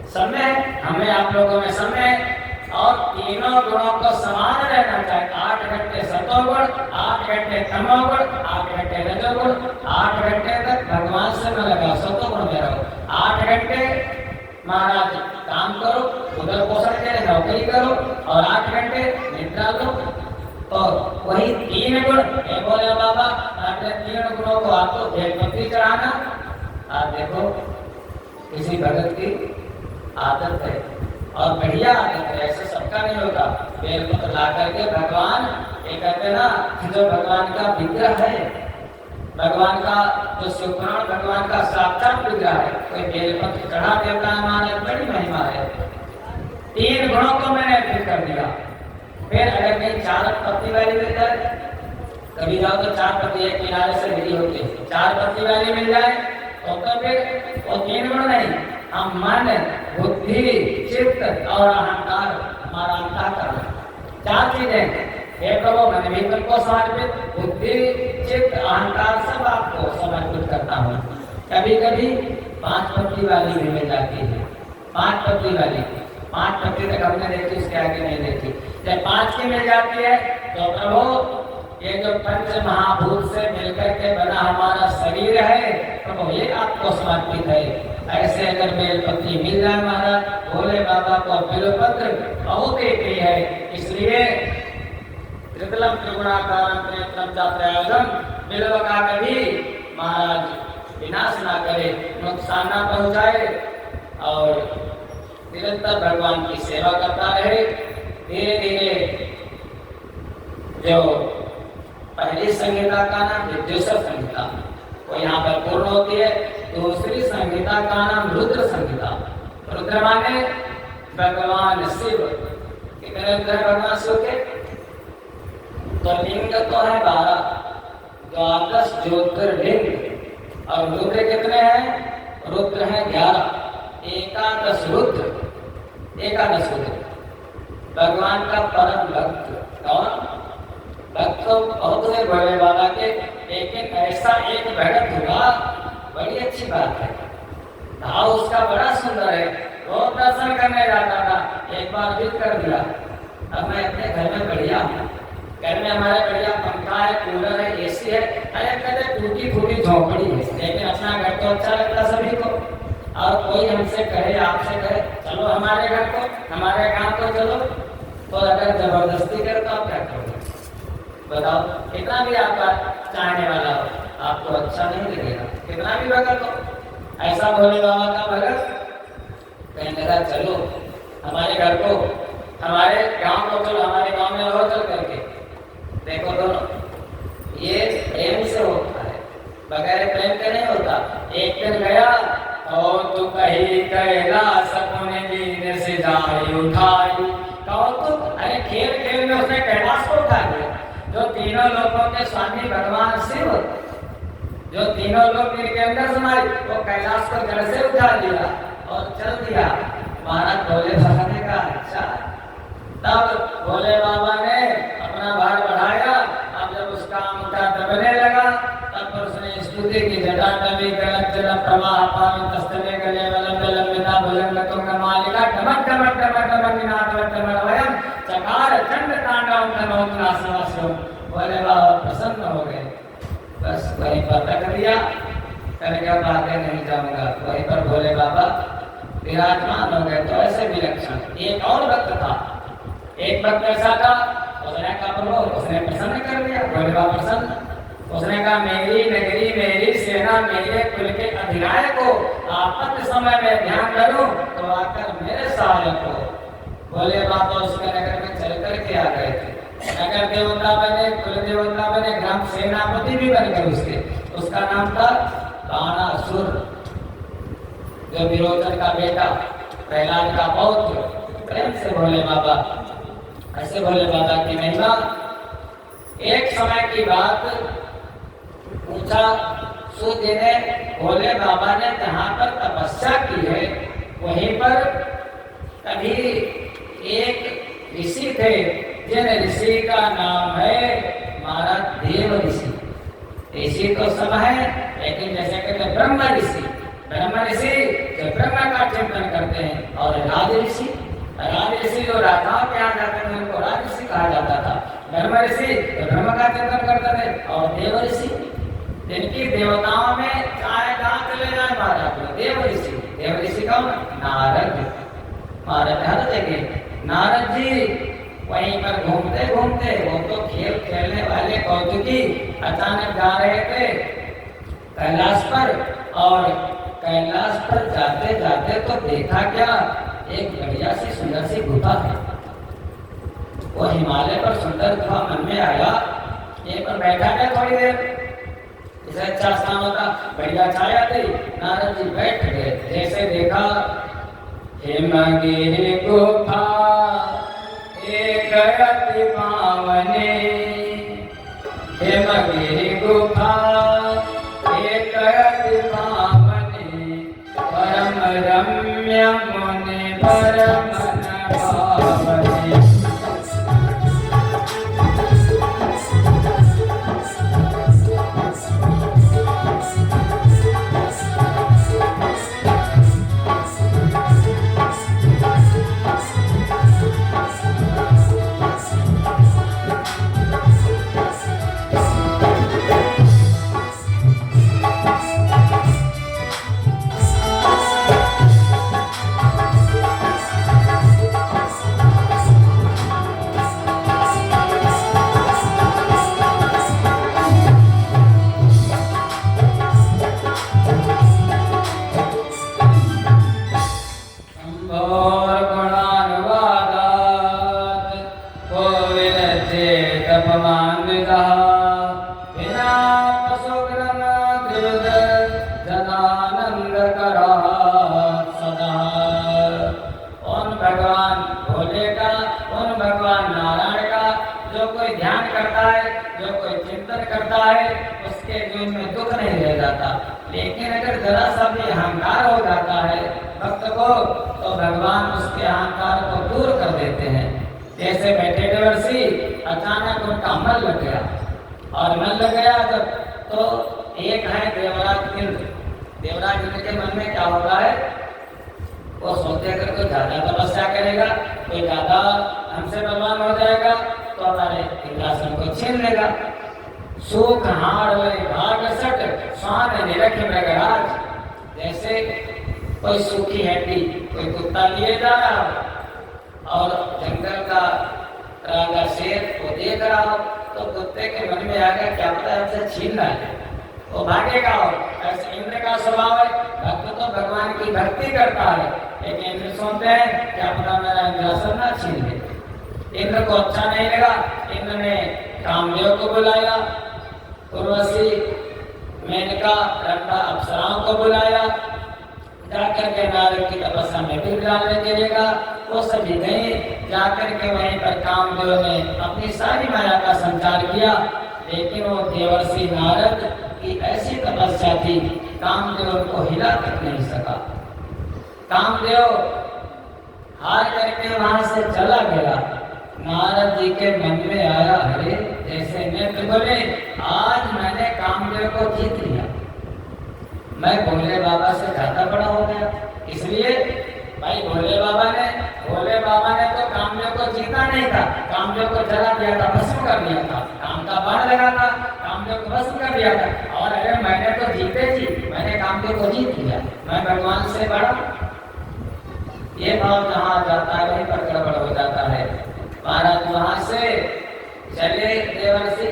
समय है, हमें आप लोगों में समय है, और तीनों गुणों को समान रहना चाहिए। 8 घंटे सतोगुण, 8 घंटे तमोगुण, 8 घंटे रजोगुण। 8 घंटे तक भगवान से न लगाओ, सतोगुण में रहो। 8 घंटे महाराज काम करो, उधर पोषण के नौकरी करो, और 8 घंटे निद्रा लो। और वही 3 गुण ये बोले बाबा, अपने 3 गुणों को आपको बेलपत्री चढ़ाना। आप देखो किसी भगत की आदत है, और बढ़िया आदत है, ऐसे सबका नहीं होता। बेलपत्र ला करके भगवान, ये कहते ना, जो भगवान का विग्रह है, भगवान का जो शिवपुराण भगवान का साक्षात विग्रह है, कोई बेलपत्र चढ़ा देता है, हमारे बड़ी महिमा है। 3 गुणों को मैंने फिर कर दिया। फिर अगर कहीं 4 पत्ती वाली मिल जाए, कभी जाओ तो 4 पत्ती एक किनारे से मिली होती है, 4 पत्ती वाली मिल जाए तो फिर वो 3 गुण नहीं, हम मन, बुद्धि, चित्त और अहंकार, हमारा अंतःकरण, 4 चीजें। हे प्रभु, मैं भी तुमको समर्पित, बुद्धि, चित्त, अहंकार सब आपको समर्पित करता हूँ। कभी कभी 5 पत्ती वाली भी मिल जाती है, 5 पत्ती वाली, 5 पत्ती तक हमने देखी, उसके आगे नहीं देखी। जब 5 की मिल जाती है तो प्रभु, ये जो पंच महाभूत से मिलकर के बना हमारा शरीर है, प्रभु ये आपको समर्पित है। ऐसे अगर बेलपत्री मिल जाए महाराज, भोले बाबा को बेलपत्र बहुत ही प्रिय है। इसलिए त्रिदलम त्रिगुणाकारम त्रिनेत्रम चातयाघम, बिल्व का कभी महाराज विनाश ना करे, नुकसान ना पहुंचाए, और निरंतर भगवान की सेवा करता रहे। धीरे धीरे जो पहली संहिता का नाम विद्युषर संहिता, वो यहाँ पर पूर्ण होती है। दूसरी संहिता का नाम रुद्र संहिता। रुद्र माने भगवान शिव। कितने रुद्र है भगवान शिव के? तो लिंग तो है 12, 12 ज्योतिर्लिंग, और रुद्र कितने हैं? रुद्र हैं 11, 11 रुद्र, 11 रुद्र। भगवान का परम भक्त कौन? भक्त तो बहुत है भोले बाबा के, लेकिन ऐसा एक भगत हुआ, बड़ी अच्छी बात है। भाव उसका बड़ा सुंदर है। वो दर्शन करने जाता था, एक बार जिद कर दिया, अब मैं अपने घर में बढ़िया हूँ, घर में हमारे बढ़िया पंखा है, कूलर है, एसी है। अरे कहते टूटी फूटी झोंपड़ी है, लेकिन अपना घर तो अच्छा लगता सभी को। और कोई हमसे कहे, आपसे कहे चलो हमारे घर को, हमारे गाँव को चलो, तो अगर जबरदस्ती करे तो आप क्या करोगे? बताओ, कितना भी आपका चाहने वाला हो, आपको अच्छा नहीं लगेगा, कितना भी भगत हो। ऐसा भोले बाबा का भगत कहीं लगा, चलो हमारे घर को, हमारे गांव को चलो, हमारे गांव में रहो चल करके। देखो दोनों, ये प्रेम से होता है, बगैर प्रेम के नहीं होता। एक दिन गया और तू कही कैलाश अपने नींद से जाई उठाई, तो अरे खेल खेल में उसने कैलाश को उठा दिया। जो तीनों लोगों के स्वामी भगवान शिव, जो तीनों लोग के अंदर समाये, वो कैलाश को जड़ से उठा दिया और चल दिया। महाराज भोले बाबा ने कहा अच्छा। तब भोले बाबा ने अपना भार बढ़ाया। अब जब उसका अंगूठा दबने लगा, तब पर उसने स्तुति की, जटा नवी गलत जल प्रवाह पावन तस्तने गले वलंब लंबिता भुजंग तुंग मालिका टमक टमक टमक टमक नाथ टमक वयम चकार चंड तांडव नमोनासवासो। भोले बाबा प्रसन्न हो गए, बस वहीं पर रख दिया। करके अब आगे नहीं जाऊंगा, वहीं पर भोले बाबा विराजमान हो गए। तो ऐसे विलक्षण एक और भक्त था, एक भक्त ऐसा था, उसने कहा प्रभु, उसने प्रसन्न कर दिया, भोले बाबा प्रसन्न। उसने कहा मेरी नगरी, मेरी सेना, मेरे कुल के अधिनायक को आपत्ति समय में ध्यान करूं तो आकर मेरे सहायक हो। भोले बाबा उसके नगर में चल करके आ गए थे। नगर देवता बने, कुल देवता बने, ग्राम सेनापति भी बन गए उसके। उसका नाम था बाणासुर, जो विरोचन का बेटा, प्रहलाद का पौत्र। प्रेम से भोले बाबा, ऐसे भोले बाबा की महिमा एक समय की बात पूछा, सूत जी ने भोले बाबा ने जहाँ पर तपस्या की है वहीं पर कभी एक ऋषि थे, जिन ऋषि का नाम है महाराज देव ऋषि। ऋषि तो सब है, लेकिन जैसे कहते हैं ब्रह्म ऋषि जो ब्रह्म का चिंतन करते हैं, और राज ऋषि जो राजाओं के यहाँ जाते थे उनको राज ऋषि कहा जाता था। ब्रह्म ऋषि जो ब्रह्म का चिंतन करते थे, और देव ऋषि जिनकी देवताओं में चाहे जहाँ चले जाए महाराज देव ऋषि कौन? नारद। महाराज हर जगह नारद जी वहीं पर घूमते घूमते, वो तो खेल खेलने वाले कौतुकी, अचानक जा रहे थे कैलाश पर, और कैलाश पर जाते जाते तो देखा क्या, एक बढ़िया सी सुंदर सी गुफा है। वो हिमालय पर सुंदर गुफा मन में आया, यहीं पर बैठा गया थोड़ी देर, इसे अच्छा स्थान होता, बढ़िया छाया थी, नारद जी बैठ गए। जैसे देखा हिमगिरि गुफा एक अति पावने, हिमगिरि गुफा एक अति पावने, परम रम्य मुनि परम भावने। उसके जीवन में दुख नहीं रह जाता, लेकिन अगर जरा सा भी अहंकार हो जाता है भक्त को, तो भगवान उसके अहंकार को दूर कर देते हैं। जैसे बैठे देवर्षि, अचानक उनका मन लग गया, और मन लग गया जब, तो एक है देवराज इंद्र। देवराज इंद्र के मन में क्या होता है, वो सोचते अगर कोई ज्यादा तपस्या करेगा, कोई ज्यादा हमसे बलवान हो जाएगा, तो हमारे इंद्रासन को छीन लेगा। सुख हार भाग सट स्वान निरख मृगराज, जैसे कोई सूखी हड्डी कोई कुत्ता लिए जा रहा हो, और जंगल का राजा शेर को देख रहा हो, तो कुत्ते के मन में आ गया क्या पता हमसे छीन रहा है, वो भागेगा। और ऐसे इंद्र का स्वभाव है, भक्त तो भगवान की भक्ति करता है, लेकिन इंद्र सोचते हैं क्या पता मेरा इंद्रासन ना छीन ले। इंद्र को अच्छा नहीं लगा, इंद्र ने कामदेव को बुलाया, उर्वशी मेनका रंभा अप्सराओं को बुलाया, जाकर के नारद की तपस्या में भी डालने के लिए कहा। वो सभी गए, जाकर के वहीं पर कामदेव ने अपनी सारी माया का संचार किया, लेकिन वो देवर्षि नारद की ऐसी तपस्या थी, कामदेव उनको हिला तक नहीं सका। कामदेव हार करके वहां से चला गया। नारद जी के मन में आया, अरे जैसे नेत्र बोले आज मैंने कामदेव को जीत लिया, मैं भोले बाबा से ज्यादा बड़ा हो गया। इसलिए भाई भोले बाबा ने तो कामदेव को जीता नहीं था, कामदेव को जला दिया था, भस्म कर दिया था, काम का बाण लगा था, कामदेव को भस्म कर दिया था। और अरे मैंने तो जीते जी, मैंने कामदेव को जीत लिया, मैं भगवान से बड़ा। ये भाव जहाँ जाता है वहीं पर गड़बड़ हो जाता है। महाराज वहां से चले देवर्षि,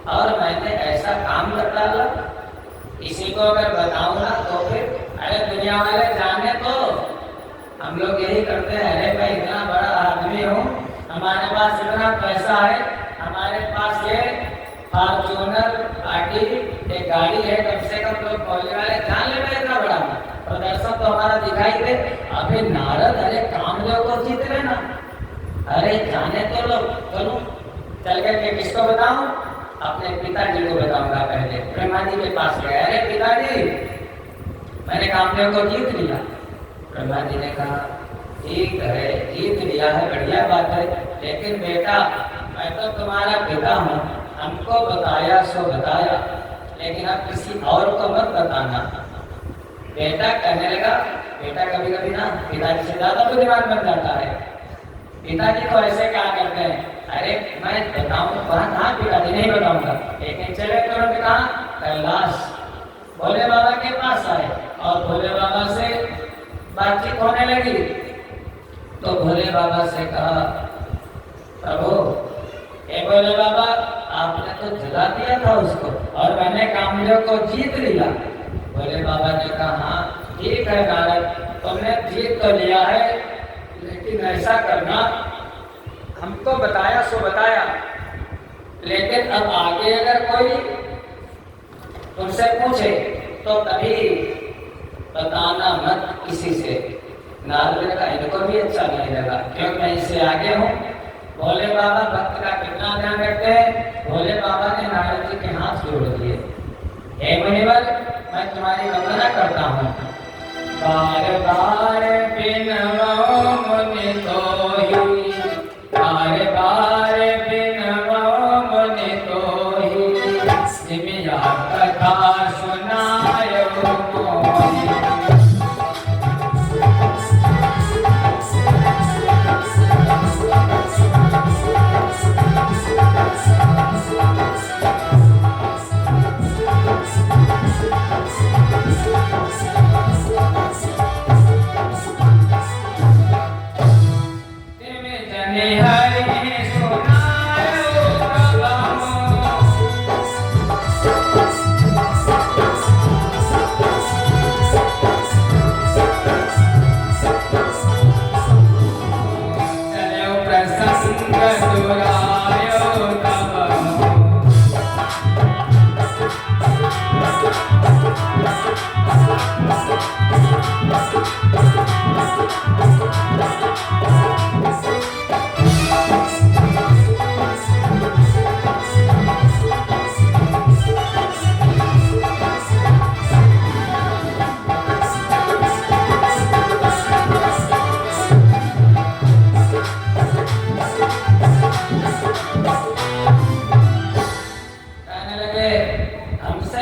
और मैंने ऐसा काम कर डाला, किसी को अगर बताऊं ना तो फिर अरे दुनिया वाले जाने, तो हम लोग यही करते हैं, अरे मैं इतना बड़ा आदमी हूँ, हमारे पास इतना पैसा है, हमारे पास ये फॉर्च्यूनर पार्टी एक गाड़ी है, कम से कम लोग बोलने वाले जान ले मैं इतना बड़ा हूँ, प्रदर्शन तो हमारा दिखाई दे। अभी नारद अरे कामदेव को जीत लेना, अरे जाने तो लोग चलो चल करके किसको बताऊं? अपने पिताजी को बताऊंगा। पहले ब्रह्मा जी के पास गया, अरे पिताजी मैंने कामदेव को जीत लिया। ब्रह्मा जी ने कहा ठीक है, जीत लिया है, बढ़िया बात है, लेकिन बेटा मैं तो तुम्हारा पिता हूँ, हमको बताया सो बताया, लेकिन अब किसी और को मत बताना। बेटा कहने लगा, बेटा कभी कभी ना पिताजी से ज्यादा बुद्धिमान बन जाता है। पिताजी को ऐसे क्या करते हैं, अरे मैं बताऊं कहाँ, पिताजी नहीं बताऊंगा, लेकिन चले तुरंत कहा कैलाश भोले बाबा के पास आए और भोले बाबा से बातचीत होने लगी। तो भोले बाबा से कहा प्रभु, हे भोले बाबा आपने तो जला दिया था उसको और मैंने कामदेव को जीत लिया। भोले बाबा ने कहा हाँ ठीक है नारद, तुमने जीत तो लिया है, लेकिन ऐसा करना, हमको बताया सो बताया, लेकिन अब आगे अगर कोई तुमसे पूछे तो कभी बताना मत किसी से। नारद का इनको भी अच्छा नहीं लगा, क्योंकि मैं इससे आगे हूँ। भोले बाबा भक्त का कितना ध्यान रखते हैं। भोले बाबा ने नारद जी के हाथ जोड़ दिए, हे मुनिवर मैं तुम्हारी वंदना करता हूँ। बार बार बिनवो मुनि तोहि, बार बार बिनवो मुनि तोहि, सिमिया कथा सुनायो मोहि।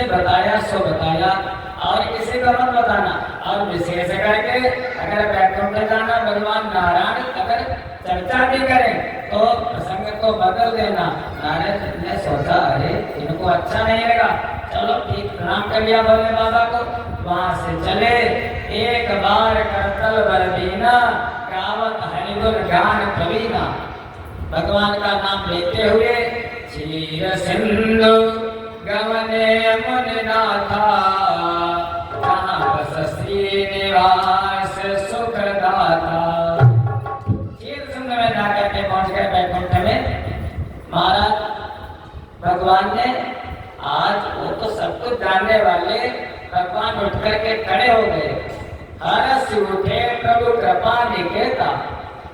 बताया सो बताया और किसी को मत बताना। और विशेष करके अगर बैकुंठ जाना, भगवान नारायण अगर चर्चा भी करें तो प्रसंग को बदल देना। नारद ने सोचा अरे इनको अच्छा नहीं लगा, चलो ठीक प्रणाम कर लिया भोले बाबा को। वहां से चले, एक बार करतल बरबीना, गावत हरिगुण गान प्रवीणा। भगवान का नाम लेते हुए क्षीर सिंधु गमने मुनिनाथा, जहाँ बस श्रीनिवास सुखदाता। क्षीर सिंधु में जाकर के पहुंच गए बैकुंठ में। महाराज भगवान ने आज वो तो सब कुछ जानने वाले भगवान उठ करके खड़े हो गए। हरस उठे प्रभु कृपा निकेता,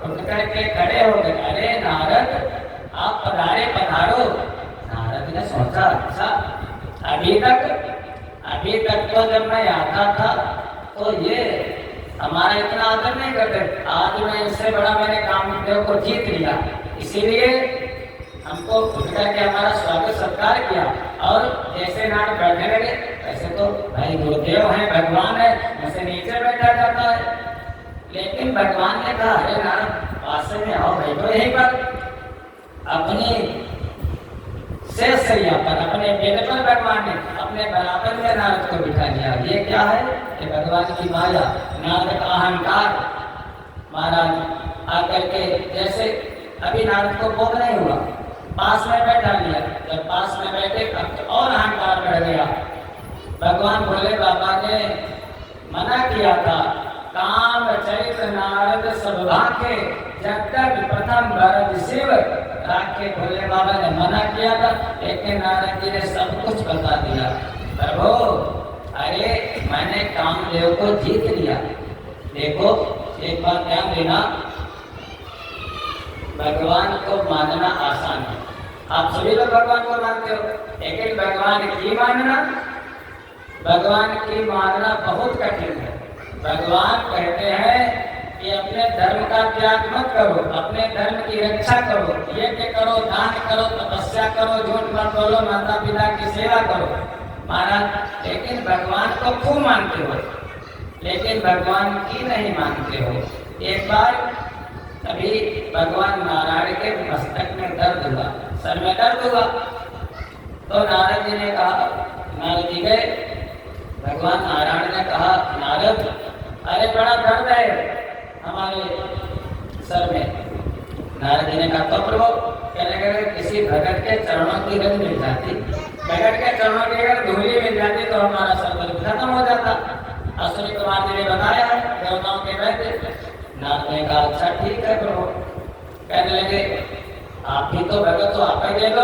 उठ करके खड़े हो गए। अरे नारद आप पधारे पधारो। नारद ने सोचा अच्छा अभी तक तो जब मैं आता था तो ये हमारा इतना आदर नहीं करते, आज मैं इससे बड़ा मैंने कामदेव को जीत लिया, इसीलिए हमको उठ करके हमारा स्वागत सत्कार किया। और जैसे नारद बैठने लगे ऐसे तो भाई गुरुदेव हैं, भगवान है, ऐसे नीचे बैठा जाता है। लेकिन भगवान ने कहा अरे नारद पास में आओ, बैठो यहीं पर। अपनी शेषैया पर, अपने बेटे पर भगवान ने अपने बराबर में नारद को बिठा दिया। ये क्या है? ये भगवान की माया, नारद का अहंकार। महाराज आकर के जैसे अभी नारद को बोध नहीं हुआ, पास में बैठा लिया। जब पास में बैठे अब तो और अहंकार बढ़ गया। भगवान भोले बाबा ने मना किया था, काम चरित नारद सब भाखे, जब तक प्रथम भरत शिव राखे। भोले बाबा ने मना किया था, लेकिन नारद जी ने सब कुछ बता दिया। प्रभु अरे मैंने कामदेव को जीत लिया। देखो एक बात ध्यान देना, भगवान को मानना आसान है, आप सभी लोग भगवान को मानते हो, लेकिन भगवान की मानना, भगवान की मानना बहुत कठिन है। भगवान कहते हैं कि अपने धर्म का त्याग मत करो, अपने धर्म की रक्षा करो, यज्ञ करो, दान करो, तपस्या करो, झूठ मत बोलो, माता पिता की सेवा करो। महाराज लेकिन भगवान को खूब मानते हो, लेकिन भगवान की नहीं मानते हो। एक बार अभी भगवान नारायण के मस्तक में दर्द हुआ, सर में दर्द हुआ, तो नारद जी ने कहा, नारद जी गए, भगवान नारायण ने कहा, नारद अरे बड़ा दर्द है हमारे सर में। नारद जी ने कहा तो प्रभु, कहने लगे किसी भगत के चरणों की रज मिल जाती, भगत के चरणों की अगर धूली मिल जाती तो हमारा सर दर्द खत्म हो जाता। अश्विनी कुमार जी ने बताया देवताओं के वैद्य। नारद ने कहा अच्छा ठीक है प्रभु। कहने लगे आप भी तो भगत हो, आप ही दे दो।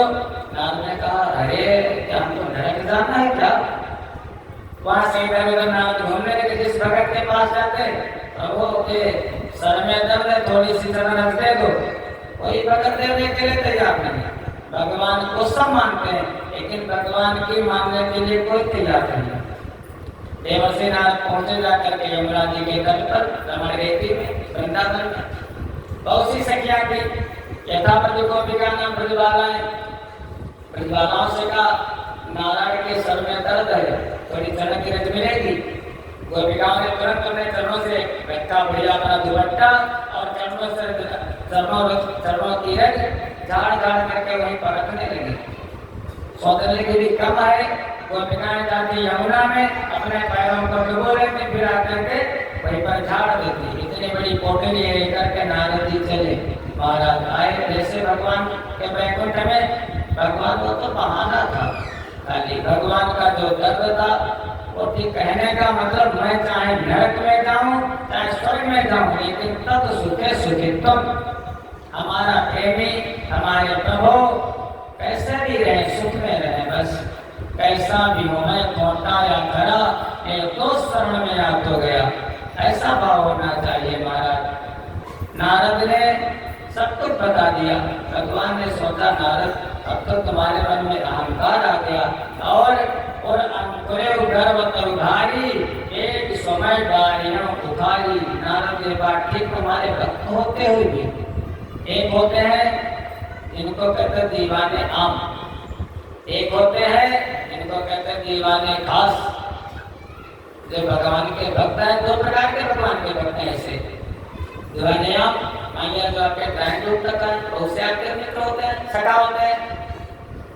नारद ने कहा अरे क्या हमको नरक जाना है क्या? वहां से इधर उधर नारद घूमने लगे, जिस भगत के पास जाते प्रभु के सर में दर्द है, थोड़ी सी तरह रख दे दो, कोई भगत देने के लिए तैयार नहीं। भगवान को सब मानते हैं, लेकिन भगवान की मानने के लिए कोई तैयार नहीं। देवर्षि नारद पहुंचे जाकर के यमुना जी के तट पर रमण रेती में, वृंदावन में बहुत सी सखियां थी। यथावत गोपिका नाम ब्रजबालाएं, ब्रजबालाओं से कहा नारायण के सर में दर्द है, थोड़ी चरण की रज मिलेगी। गोपिकाओं ने तुरंत अपने चरणों से बैठा बढ़िया अपना दुपट्टा और चरणों से चरणों की रज झाड़ झाड़ करके वहीं पर रखने लगी। सौंदर्य की भी कम है, गोपिकाएं जाती यमुना में अपने पैरों को डुबो लेती, फिर आकर के वहीं पर झाड़ देती। इतनी बड़ी पोटली लेकर के नारद जी चले। महाराज आए जैसे भगवान के वैकुंठ में, भगवान को तो बहाना था, खाली भगवान का जो दर्द था वो ठीक। कहने का मतलब मैं चाहे नरक में जाऊं चाहे स्वर्ग में जाऊं, लेकिन तब सुखे सुखित्वम, हमारा प्रेमी हमारे प्रभु कैसे भी रहे सुख में रहे, बस कैसा भी हो, मैं मोटा या खरा ये तो शरण में आ तो गया, ऐसा भाव होना चाहिए। महाराज नारद ने सब कुछ बता दिया। भगवान ने सोचा नारद अब तो तुम्हारे मन में अहंकार आ गया और अंकुरे गर्व तरुधारी एक समय डारियों उखारी। नारद ये बात ठीक, तुम्हारे भक्त होते हुए भी एक होते हैं इनको कहते दीवाने आम, एक होते हैं इनको कहते दीवाने खास। जो भगवान के भक्त हैं, दो प्रकार के भगवान के भक्त हैं ऐसे। दीवाने आम मानिए जो आपके ड्राइंग रूप तक है, बहुत से आपके मित्र होते हैं, सखा होते हैं,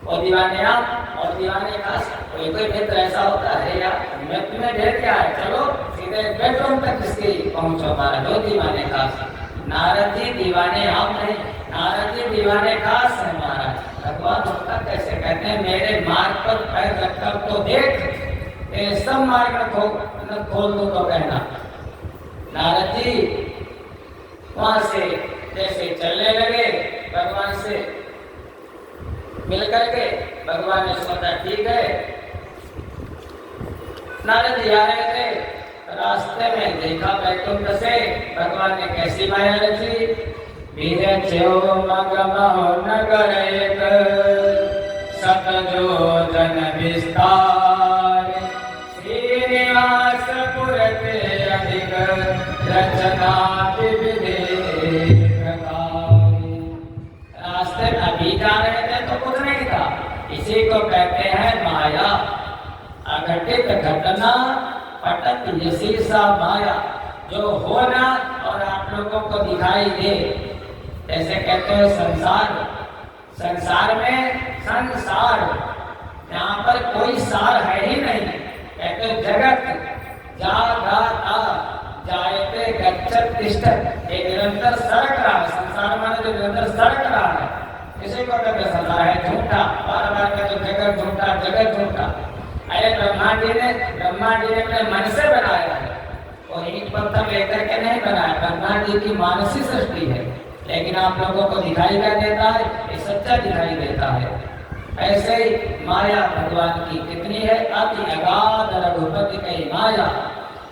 और दीवाने आम और दीवाने खास। कोई कोई मित्र ऐसा होता है यार मित्र में ढेर क्या है, चलो सीधे बेडरूम तक किसकी पहुंचो, हमारा जो दीवाने खास। नारद जी दीवाने आम नहीं, नारद जी दीवाने खास है। महाराज भगवान होता कैसे, कहते हैं मेरे मार्ग पर पैर रखकर तो देख, सब मार्ग में खोल दो तो कहना। नारद जी वहां से जैसे चलने लगे भगवान से मिलकर के, भगवान ने सोचा ठीक है। नारद जी आ रहे थे, रास्ते में देखा वैकुंठ से भगवान ने कैसी माया रची। बीरे छो मगमहो नगर एक, सत जो जन विस्तार, श्रीनिवास पुर के अधिक, रचना विविधे प्रकार। रास्ते में अभी जा रहे थे तो कुछ नहीं था, इसी को कहते हैं माया। अघटित घटना पटत यशीसा माया, जो होना और आप लोगों को दिखाई दे। जैसे कहते हैं संसार, संसार में संसार, यहाँ पर कोई सार है ही नहीं। कहते जगत जा गा ता जायते गच्छत तिष्ठत, ये निरंतर सरक रहा है। संसार माने जो निरंतर सरक रहा है, इसी को कहते संसार है झूठा। बार बार कहते जगत झूठा, जगत झूठा। अरे ब्रह्मा जी ने अपने मन से बनाया है, और ईंट पत्थर लेकर के नहीं बनाया। ब्रह्मा जी की मानसिक सृष्टि है, लेकिन आप लोगों को दिखाई क्या देता है, ये सच्चा दिखाई देता है। ऐसे ही माया भगवान की कितनी है, अति अगाध रघुपति की माया।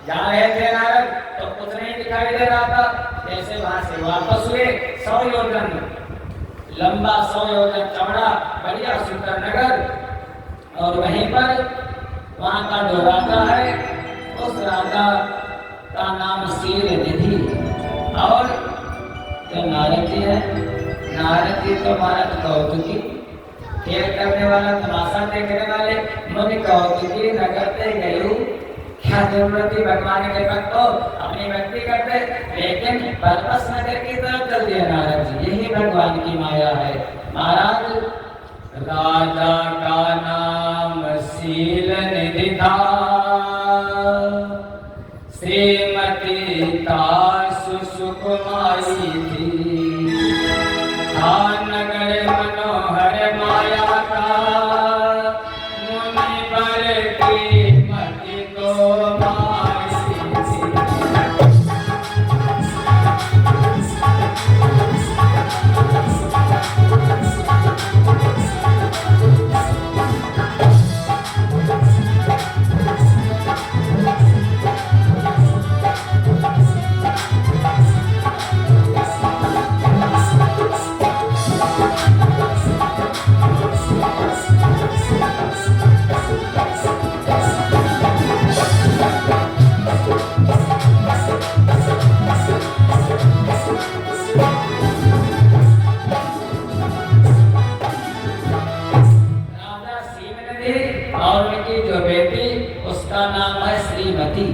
जा रहे थे नारद तो कुछ नहीं दिखाई दे रहा था, जैसे वहां से वापस हुए 100 योजन लंबा 100 योजन चौड़ा बढ़िया सुंदर नगर, और वहीं पर वहाँ का जो राजा है उस राजा का नाम शीलनिधि। और जो नारद जी है, नारद जी तो महाराज कौतुकी, खेल करने वाला, तमाशा देखने वाले, मुनि कौतुकी नगरते गयु, क्या जरूरत थी भगवान के भक्त को अपनी भक्ति करते, लेकिन बरबस नगर की तरफ चल दिए नारद जी। यही भगवान की माया है। महाराज राजा का नाम शीलनिधि था, श्रीमती तासु सुकुमारी थी, था नगर मनोहर माया का, मुनि बर की मति को मारी थी। और उनकी जो बेटी उसका नाम है श्रीमती।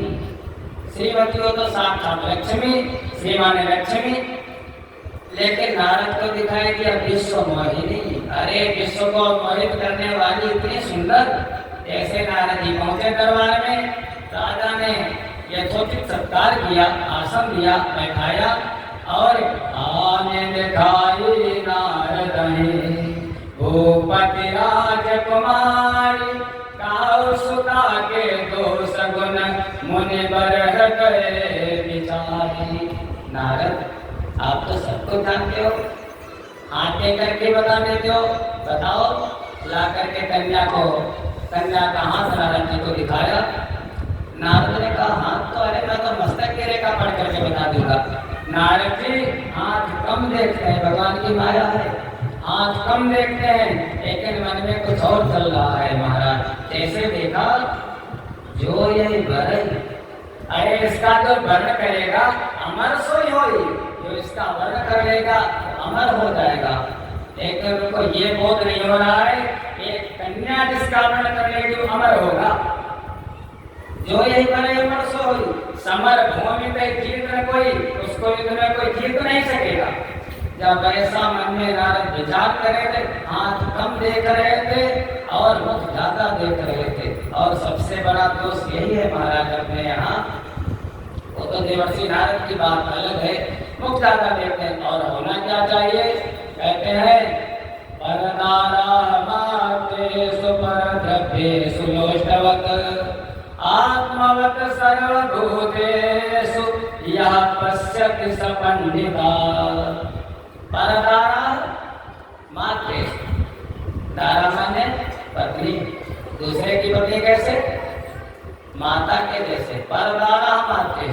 श्रीमती हो तो साक्षात लक्ष्मी, श्री माने लक्ष्मी। लेकिन नारद को दिखाई दिया विश्व मोहिनी। अरे विश्व को मोहित करने वाली इतनी सुंदर। ऐसे नारद जी पहुंचे दरबार में, राजा ने यथोचित सत्कार किया, आसन दिया, बैठाया और आने दिखाई नारद ने भूपति राजकुमारी, काऊ सुता के दोष गुण मुनि बरह गए विचारी। नारद आप तो सबको जानते हो, आके करके बता देते हो, बताओ। ला करके कन्या का हाथ नारद जी को दिखाया। नारद ने कहा हाथ तो, अरे मैं तो मस्तक की रेखा पढ़ करके बता दूंगा। नारद जी हाथ कम देखते हैं, भगवान की माया है, हाथ कम देखते हैं, लेकिन मन में कुछ और चल रहा है महाराज। जैसे देखा जो यही वर्ण, अरे इसका जो वर्ण करेगा अमर सोई होई, जो इसका वर्ण कर लेगा अमर हो जाएगा। लेकिन उनको ये बोध नहीं हो रहा है कि कन्या जिसका वर्ण कर लेगी वो अमर होगा। जो यही बने अमर सोई, समर भूमि पे जीत न कोई, उसको युद्ध में कोई जीत नहीं सकेगा। जब ऐसा मन में नारद विचार कर रहे थे, हाथ कम देख रहे थे और मुख ज्यादा देख रहे थे। और सबसे बड़ा दोष यही है महाराज अपने यहाँ, वो तो देवर्षि नारद की बात अलग है, मुख ज्यादा देखते हैं। और होना क्या चाहिए, कहते हैं परदारा माते सुपरद्रव्ये सुलोष्टवत आत्मवत सर्वभूतेषु यः पश्यति स पंडिता। परदारा माते, दारा माने पत्नी, दूसरे की पत्नी कैसे, माता के जैसे। परदारा माते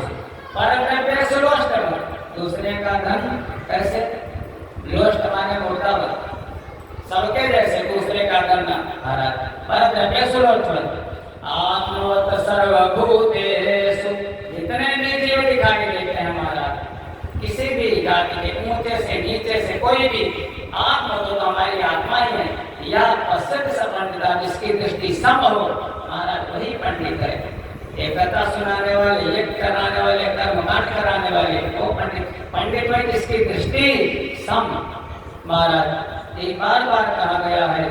परद्रव्ये सुलोष्टवत, दूसरे का धन कैसे, लोष्ट माने मुर्दावत, सबके जैसे दूसरे का धन महाराज। परद्रव्ये सुलोष्टवत आत्मवत सर्वभूतेषु, जितने भी जीव दिखाई देते हैं महाराज, किसी भी जाति के, ऊंचे से नीचे से, कोई भी आत्मा तो हमारी आत्मा ही है। या पश्चिम से पंडिता, जिसकी दृष्टि सम हो महाराज वही पंडित है। एक कथा सुनाने वाले, यज्ञ कराने वाले, कर्मकांड कराने वाले वो पंडित। पंडित में जिसकी दृष्टि सम महाराज, ये बार बार कहा गया है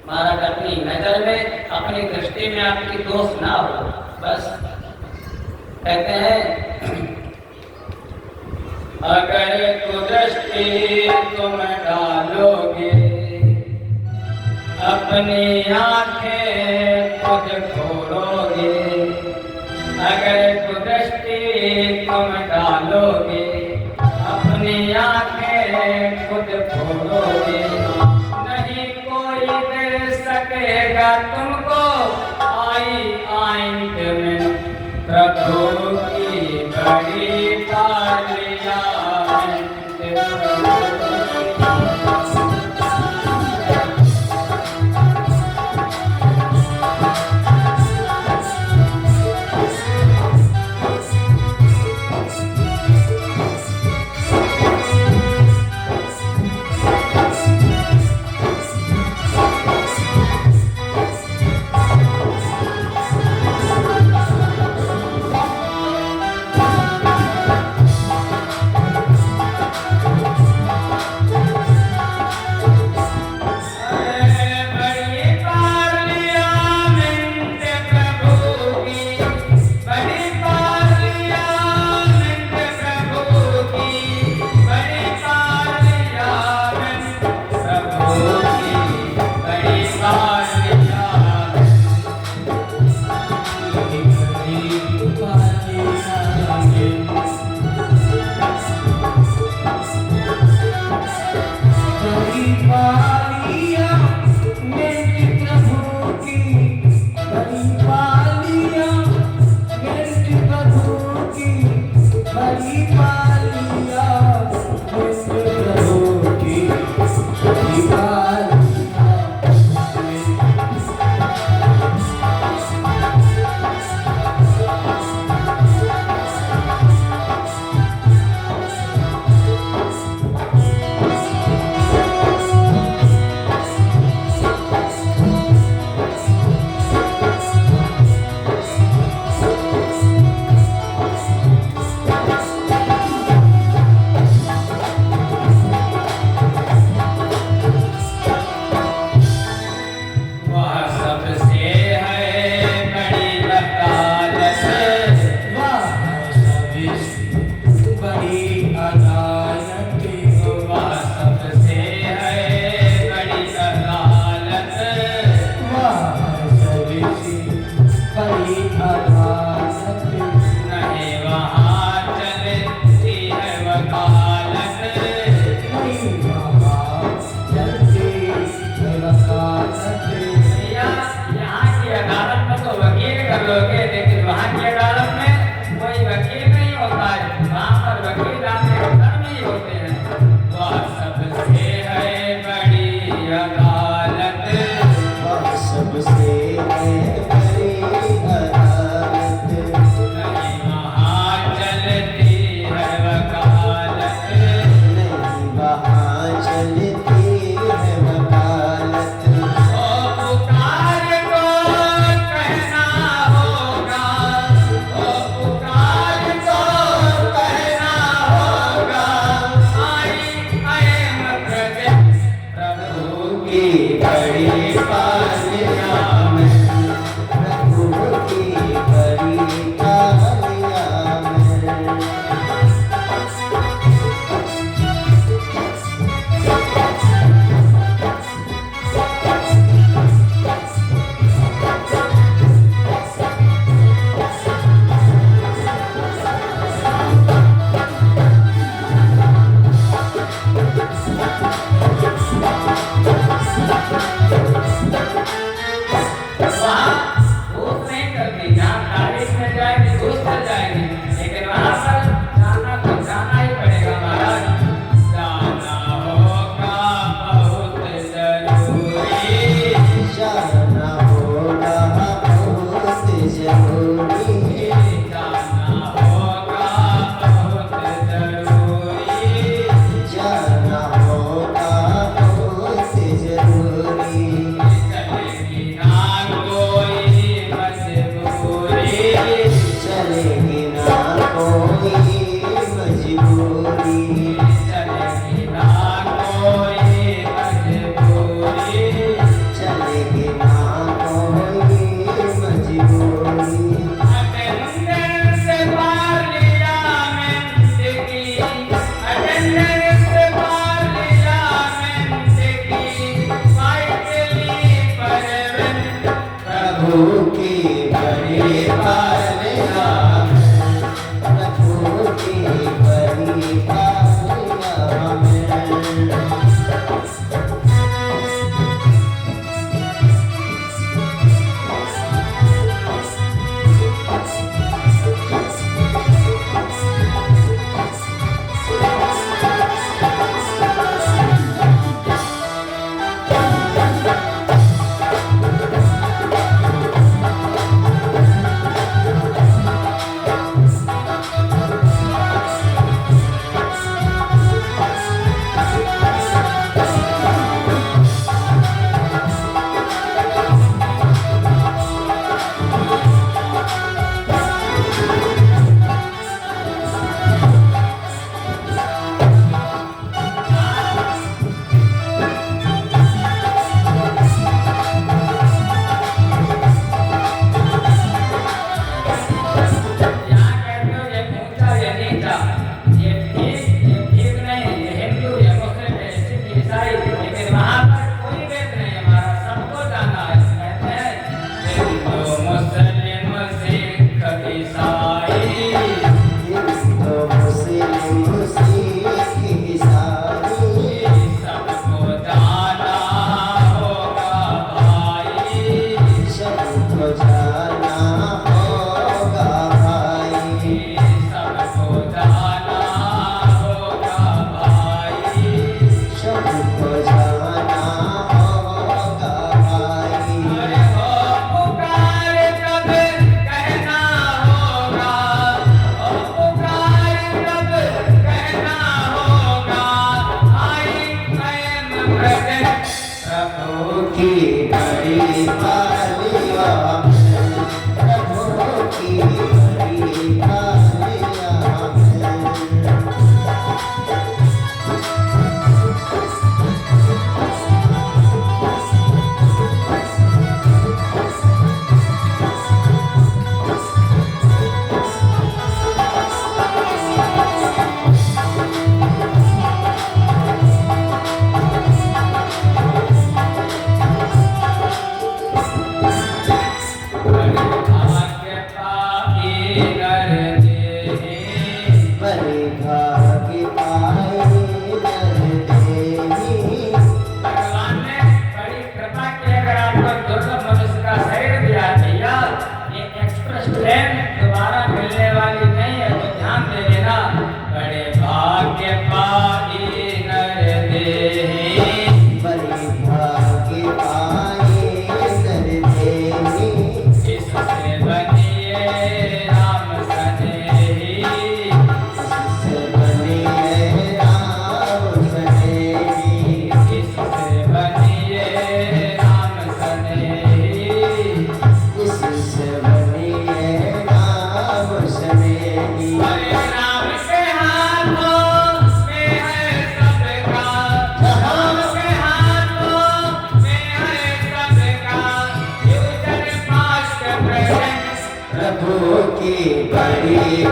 महाराज। अपनी नजर में, अपनी दृष्टि में आपकी दोष ना हो, बस कहते हैं अगर तू दृष्टि तुम डालोगे, अपनी आंखें खुद खोलोगे। अगर तू दृष्टि तुम डालोगे, अपनी आंखें खुद खोलोगे। नहीं कोई दे सकेगा तुमको आई आइंद में प्रभु की बड़ी पालिया।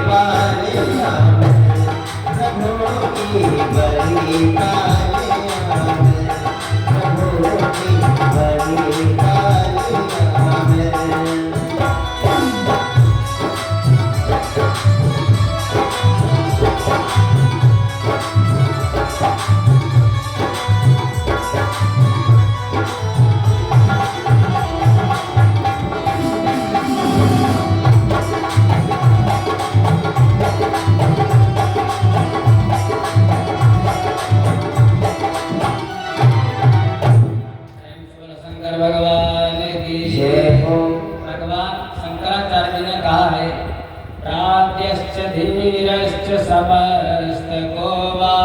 पालिया प्रभु की बड़ी पालिया प्रभु की बड़ी पालिया भगवान की जय हो। भगवान शंकराचार्य जी ने कहा है प्राज्ञश्च धीरश्च समस्तको वा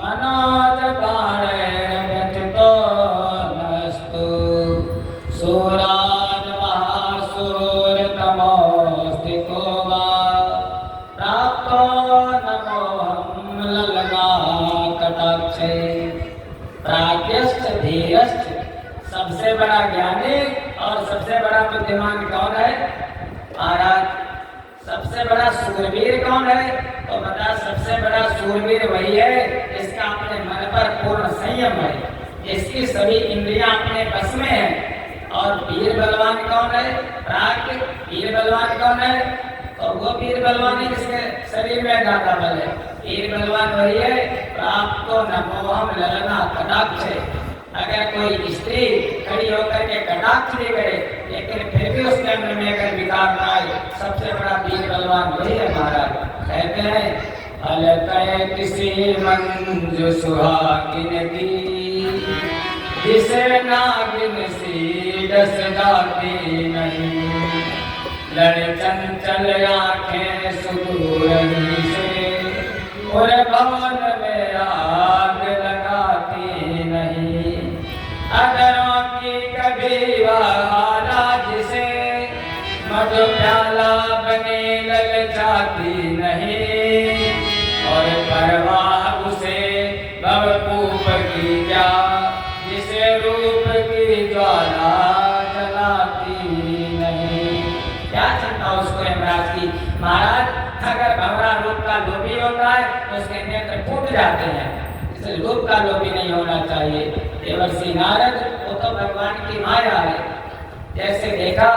मनोज प्राणेन व्यथितो नस्तु सूरान् महासूरतमोऽस्तिको वा प्राप्तो नमोऽहं ललना कटाक्षे। प्राज्ञश्च धीरश्च, सबसे बड़ा ज्ञानी और सबसे बड़ा बुद्धिमान कौन है महाराज? सबसे बड़ा सूरवीर कौन है? तो बता, सबसे बड़ा सूरवीर वही है जिसका अपने मन पर पूर्ण संयम है, जिसकी सभी इंद्रियां अपने बस में है। और वीर बलवान कौन है? प्राज्ञ वीर बलवान कौन है? तो वो वीर बलवान है जिसके शरीर में ज्यादा बल है। वीर बलवान वही है प्राप्त नमोहम ललना कटाक्ष। अगर कोई स्त्री खड़ी होकर के कटाक्ष भी करे लेकिन फिर भी उसके अंदर में अगर विकार न आए, सबसे बड़ा वीर बलवान वही है महाराज। कहते हैं अलकय किसी मंजू सुहागिन की जिसे नागिन सी डस जाती नहीं, लड़ चंचल आंखें सुदूर ही से और भवन में आग लगाती नहीं, अदरों की कभी वहारा जिसे मधु प्याला बने ललचाती नहीं, और परवाह उसे भवपूप की क्या जिसे रूप की ज्वाला जलाती नहीं। क्या चिंता उसको यमराज की महाराज? अगर भंवरा रूप का लोभी होता है तो उसके नेत्र फूट जाते हैं, इसलिए रूप का लोभी नहीं होना चाहिए। देवर्षि नारद वो तो भगवान की माया है। जैसे देखा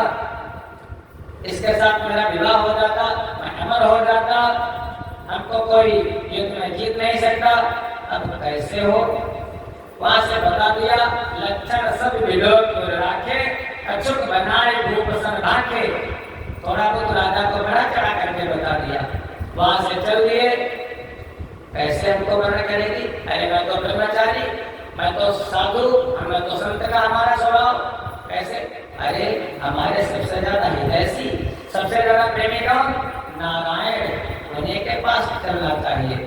इसके साथ मेरा विवाह हो जाता, मैं अमर हो जाता, हमको कोई युद्ध में जीत नहीं सकता, अब कैसे हो? वहां से बता दिया लक्षण सब विलोक राखे, अचुक बनाए भूप सन राखे। थोड़ा बहुत राजा को बड़ा चढ़ा करके बता दिया। वहां से चल दिए। कैसे हमको वर्णन करेगी? अरे मैं तो ब्रह्मचारी, मैं तो साधु, मैं तो संत का हमारा स्वभाव। कैसे? अरे हमारे सबसे ज्यादा हितैषी, सबसे ज्यादा प्रेमी कौन? नारायण, उन्हीं के पास चलना चाहिए।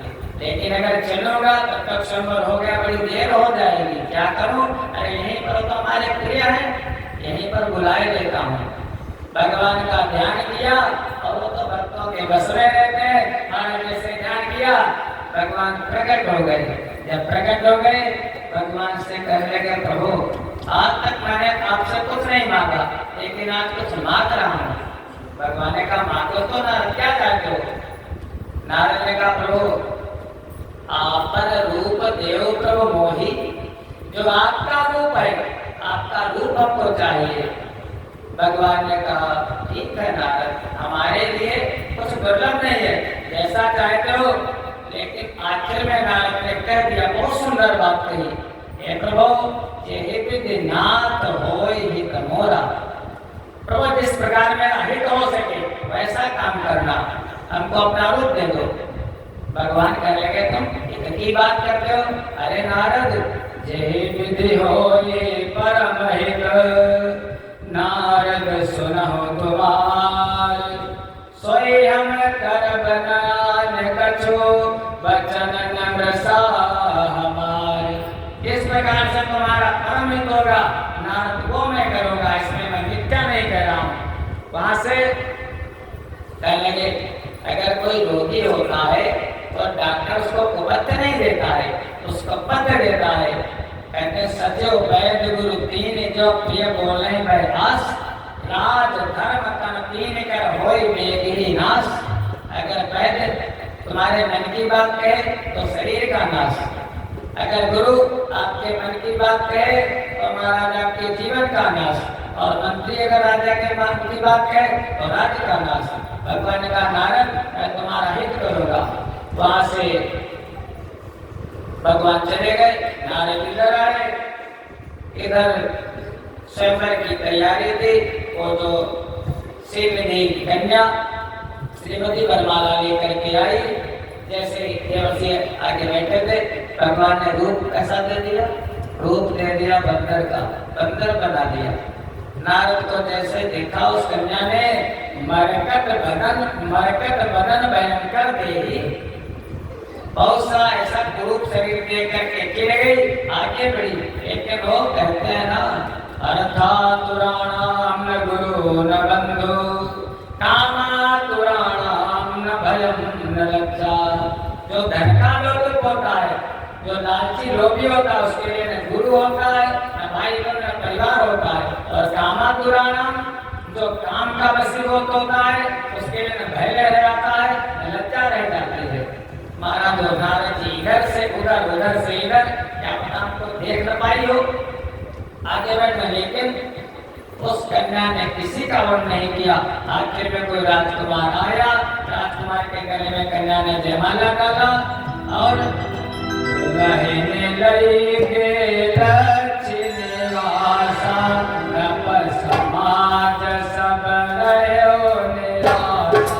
लेकिन अगर चलूंगा तब तक संभव हो गया, बड़ी देर हो जाएगी, क्या करूं? अरे यहीं पर तो हमारे प्रिय हैं, यहीं पर बुलाए लेता हूँ। भगवान का ध्यान किया और वो तो भक्तों के बस में रहते हैं। महाराज जैसे ध्यान किया भगवान प्रकट हो गए। जब प्रकट हो गए भगवान से कहने लगे प्रभु आज तक मैंने आपसे कुछ नहीं मांगा, लेकिन आज कुछ मांग रहा हूँ। भगवान ने कहा मांगो तो ना, क्या चाहते हो? नारद ने कहा प्रभु आप पर रूप देव प्रभु मोही, जो आपका रूप है आपका रूप हमको चाहिए। भगवान ने कहा ठीक है नारद, हमारे लिए कुछ दुर्लभ नहीं है, जैसा चाहते हो। लेकिन आखिर में नारद ने कह दिया, बहुत सुंदर बात कही, हे प्रभु यही विधि नाथ होय हित मोरा। प्रभु जिस प्रकार में अहित हो सके वैसा काम करना, हमको अपना रूप दे दो। भगवान कह लगे तुम इतनी बात करते हो? अरे नारद यही विधि होय परम हित, नारद सुनहो तुम्हार, सोई हम कर बनान कछु वचन नम्र सा हमारे। इस प्रकार से तुम्हारा परम हित होगा, नारद वो मैं करूंगा, इसमें मैं मिथ्या नहीं कर रहा हूँ। वहां से कहने लगे अगर कोई रोगी होता है तो डॉक्टर उसको कुपत्र नहीं देता है, उसको पत्र देता है। कहते सचो वैद्य गुरु तीन जो प्रिय बोले भाई आस, राज धर्म तन तीन कर होय बेगी नाश। अगर वैद्य तुम्हारे मन की बात कहे तो शरीर का नाश, अगर गुरु आपके मन की बात कहे तो महाराज आपके जीवन का नाश, और मंत्री अगर राजा के मन की बात कहे तो राज्य का नाश। भगवान का नारद मैं तुम्हारा हित करूंगा। वहां से भगवान चले गए, नारद इधर आए। इधर स्वयंवर की तैयारी थी, वो जो श्रीमती कन्या श्रीमती वरमाला लेकर के आई। जैसे देवर्षि आगे बैठे थे, भगवान ने रूप कैसा दे दिया, रूप दे दिया बंदर का, बंदर बना दिया। नारद को जैसे देखा उस कन्या ने मरकट बदन भयंकर देही, बहुत सा ऐसा कुरूप शरीर देख करके चिढ़ गई, आगे बढ़ी। लेकिन वो कहते हैं ना, अर्थातुराणाम न गुरु न बंधु, कामातुराणाम न भयम न लज्जा। जो धन का लोभ होता है, जो लालची लोभी होता है, उसके लिए न गुरु होता है, न भाई बहन, न परिवार होता है। और कामातुराणाम, जो काम का वशीभूत होता है, उसके लिए न भय रह जाता है, न लज्जा रह जाती है। महाराज नारद जी इधर से उधर, उधर से इधर, क्या पता आपको देख न पाई हो, आगे बढ़ना। लेकिन उस कन्या ने किसी का वर्ण नहीं किया। आखिर में कोई राजकुमार आया, राजकुमार के गले में कन्या ने जयमाला डाला और रहने लगे लक्ष्मी निवासा, नर समाज सब रहो निराशा।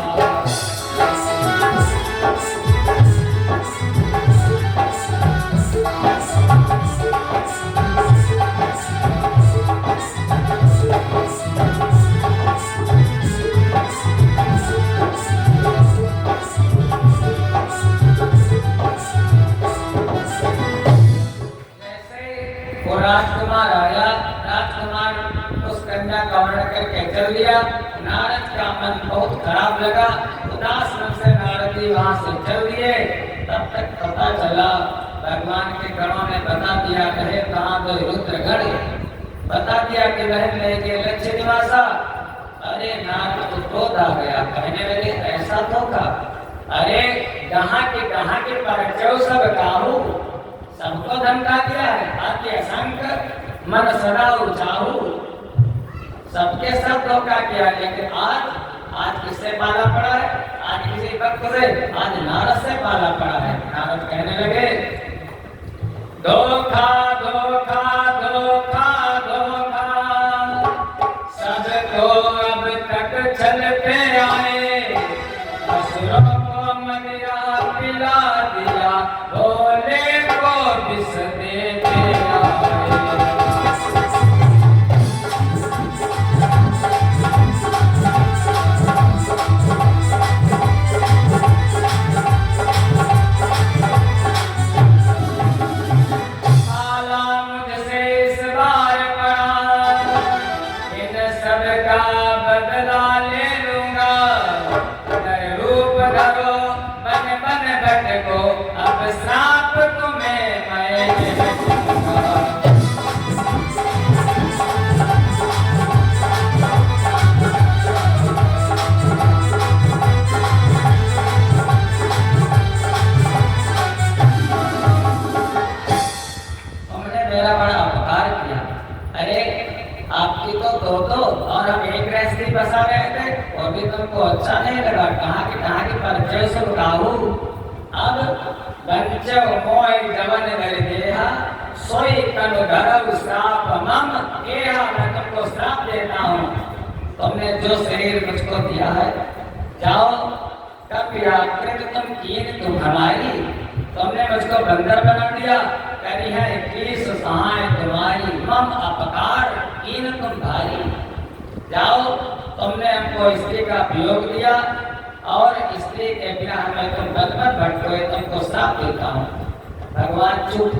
राजकुमार आया, राजकुमार उस कन्या का वर्ण करके चल दिया। नारद का मन बहुत खराब लगा, उदास मन से नारद जी वहां से चल दिए। तब तक पता चला, भगवान के गणों ने बता दिया, कहे कहाँ तो रुद्रगढ़, बता दिया कि बहन ले गए लक्ष्य निवासा। अरे नारद को क्रोध आ गया, कहने लगे ऐसा तो का, अरे कहाँ के पर सब काहू, सबको धमका दिया है, आदि असंख्य मन सदा उचाहू, सबके सब धोखा किया। लेकिन आज किससे पाला पड़ा है, आज किसी भक्त से, आज नारद से पाला पड़ा है। नारद कहने लगे धोखा धोखा धोखा धोखा, सबको अब तक चलते आए, असुरों को मदिरा पिला दिया, भोले को विष देते आए। अब श्राप तुम्हें मैं दूंगा। तुमने मेरा बड़ा अपकार किया। अरे आपकी तो दो और हम एक गृहस्थी बसा रहे थे, और भी तुमको अच्छा नहीं लगा, कहाँ की परिचय सब काहू। अब बंचव मोय जवन कर देहा, सोई कन धरव श्राप मम केहा। मैं तुमको श्राप देता हूँ, तुमने जो शरीर मुझको दिया है, जाओ कब याकृत तुम कीन तुम हमारी, तुमने मुझको बंदर बना दिया, करी है 21 सहाय तुम्हारी, मम अपकार कीन तुम भारी। जाओ, तुमने हमको स्त्री का वियोग दिया, और स्त्री के बिना हमें तुम बदमत भटकोए, तुमको श्राप देता हूँ। भगवान चुप,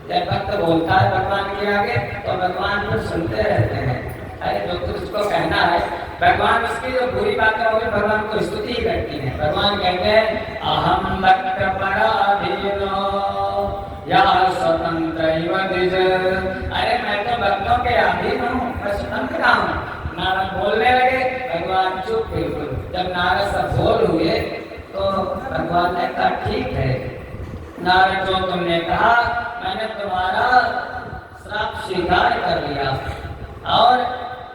जब भक्त बोलता है भगवान के आगे तो भगवान फिर सुनते रहते हैं। अरे जो कुछ उसको कहना है, भगवान उसकी जो बुरी बातें होगी भगवान को स्तुति करती है। भगवान कहते हैं अहम भक्त पराधीनो या स्वतंत्र द्विज। अरे मैं तो भक्तों के अधीन हूँ, मैं स्वतंत्र हूँ। नारद बोलने लगे, भगवान चुप बिल्कुल। जब नारद सब बोल हुए भगवान ने कहा ठीक है नारद, जो तुमने कहा मैंने तुम्हारा श्राप स्वीकार कर लिया। और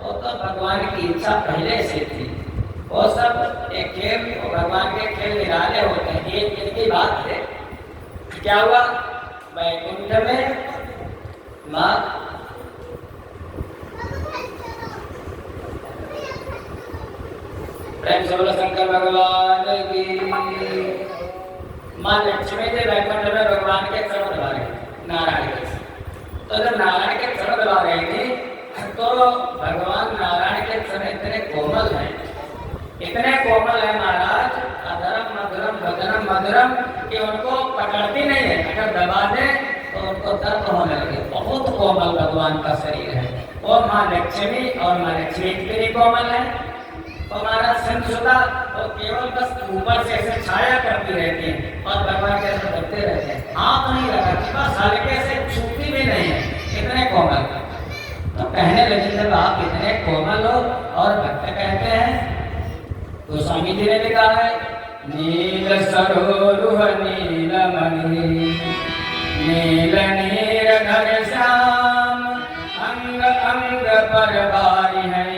वो तो भगवान की इच्छा पहले से थी। वो सब एक खेल, भगवान के खेल निराले होते हैं। ये इनकी बात है। क्या हुआ? वैकुंठ में माँ प्रेम से बोलो शंकर भगवान की। माँ लक्ष्मी जी वैकुंठ में भगवान के चरण दबा रही नारायण के। तो जब नारायण के चरण दबा रही थी तो भगवान नारायण के चरण इतने कोमल हैं, इतने कोमल है महाराज, अधरम मधुरम भजनम मधुरम, कि उनको पकड़ती नहीं है। अगर दबा दे तो उनको दर्द होने लगे। बहुत कोमल भगवान का शरीर है। वो माँ लक्ष्मी और माँ लक्ष्मी इतनी कोमल है। हमारा संसुदा वो केवल बस ऊपर से ऐसे छाया करती रहती है और भगवान के ऐसे करते रहते हैं। हाथ नहीं लगाती, बस हल्के से छूती भी नहीं है, इतने कोमल। तो कहने लगे जब आप इतने कोमल हो और भक्त कहते हैं, तो स्वामी जी ने भी कहा है नील सरोरुह नीलमणि नील नीर घर श्याम अंग अंग पर बारी है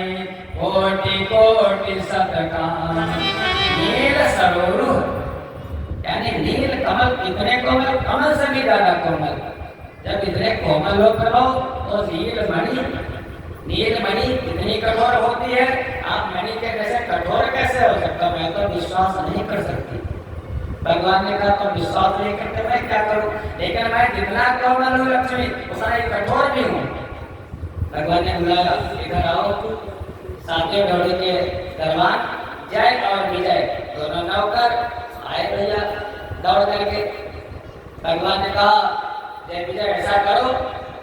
कोटि कोटि सतकाम। नील सरोरुह यानी नील कमल, इतने कोमल, कमल से भी ज्यादा कोमल। जब इतने कोमल हो प्रभु तो नील मणि इतनी कठोर होती है। आप मणि के जैसे कठोर कैसे हो सकता? मैं तो विश्वास नहीं कर सकती। भगवान ने कहा तो विश्वास नहीं करते मैं क्या करूं? लेकिन मैं जितना कोमल हूँ लक्ष्मी उतना ही कठोर भी हूँ। भगवान ने बुलाया, इधर आओ। सातवें घोड़े के दरबार जय और विजय दोनों नौकर आए भैया दौड़ करके। भगवान ने कहा जय विजय ऐसा करो,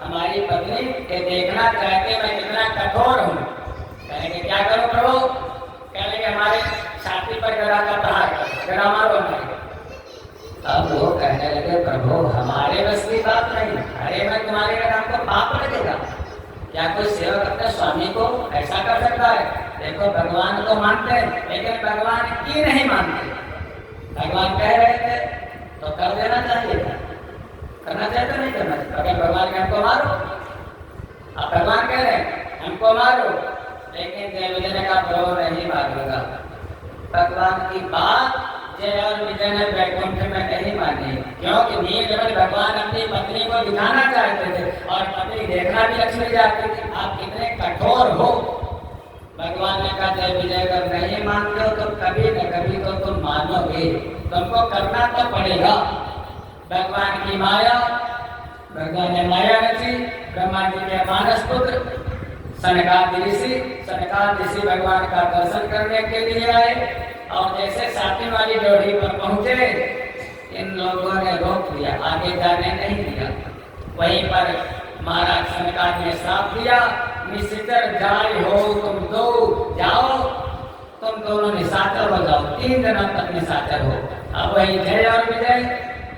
हमारी पत्नी के देखना चाहते मैं कितना कठोर हूँ। कहेंगे क्या करो प्रभु? कहेंगे हमारे छाती पर गदा का प्रहार करो, गदा मारो हमारे। अब वो कहने लगे प्रभु हमारे बस की बात नहीं, अरे मैं तुम्हारे गदा को पाप लगेगा। क्या कोई सेवक अपने स्वामी को ऐसा कर सकता है? देखो भगवान को मानते हैं लेकिन भगवान की नहीं मानते। भगवान कह रहे थे तो कर देना चाहिए था, करना चाहिए तो नहीं करना चाहिए। अगर भगवान ने हमको मारो, अब भगवान कह रहे हैं हमको मारो, लेकिन जय विजय ने कहा प्रभु नहीं मारूंगा। भगवान की बात जय और विजय ने वैकुंठ में नहीं मानी, क्योंकि नीलकमल भगवान अपनी पत्नी को दिखाना चाहते थे और पत्नी देखना भी लक्ष्मी चाहती थी। आप कितने कठोर हो। भगवान ने कहा जय विजय अगर नहीं मानते हो तो कभी न कभी तो तुम मानोगे, तुमको करना तो पड़ेगा। भगवान की माया, भगवान ने माया रची। ब्रह्मा जी के मानस पुत्र सनकादि ऋषि भगवान का दर्शन करने के लिए आए और जैसे सातवीं वाली ड्योढ़ी पर पहुंचे इन लोगों ने रोक दिया, आगे जाने नहीं दिया। वहीं पर महाराज सनकादि ने श्राप दिया, निश्चितर जाय हो तुम दो, जाओ तुम दोनों निशाचर हो जाओ, 3 दिनों तक निशाचर हो। अब वही जय और विजय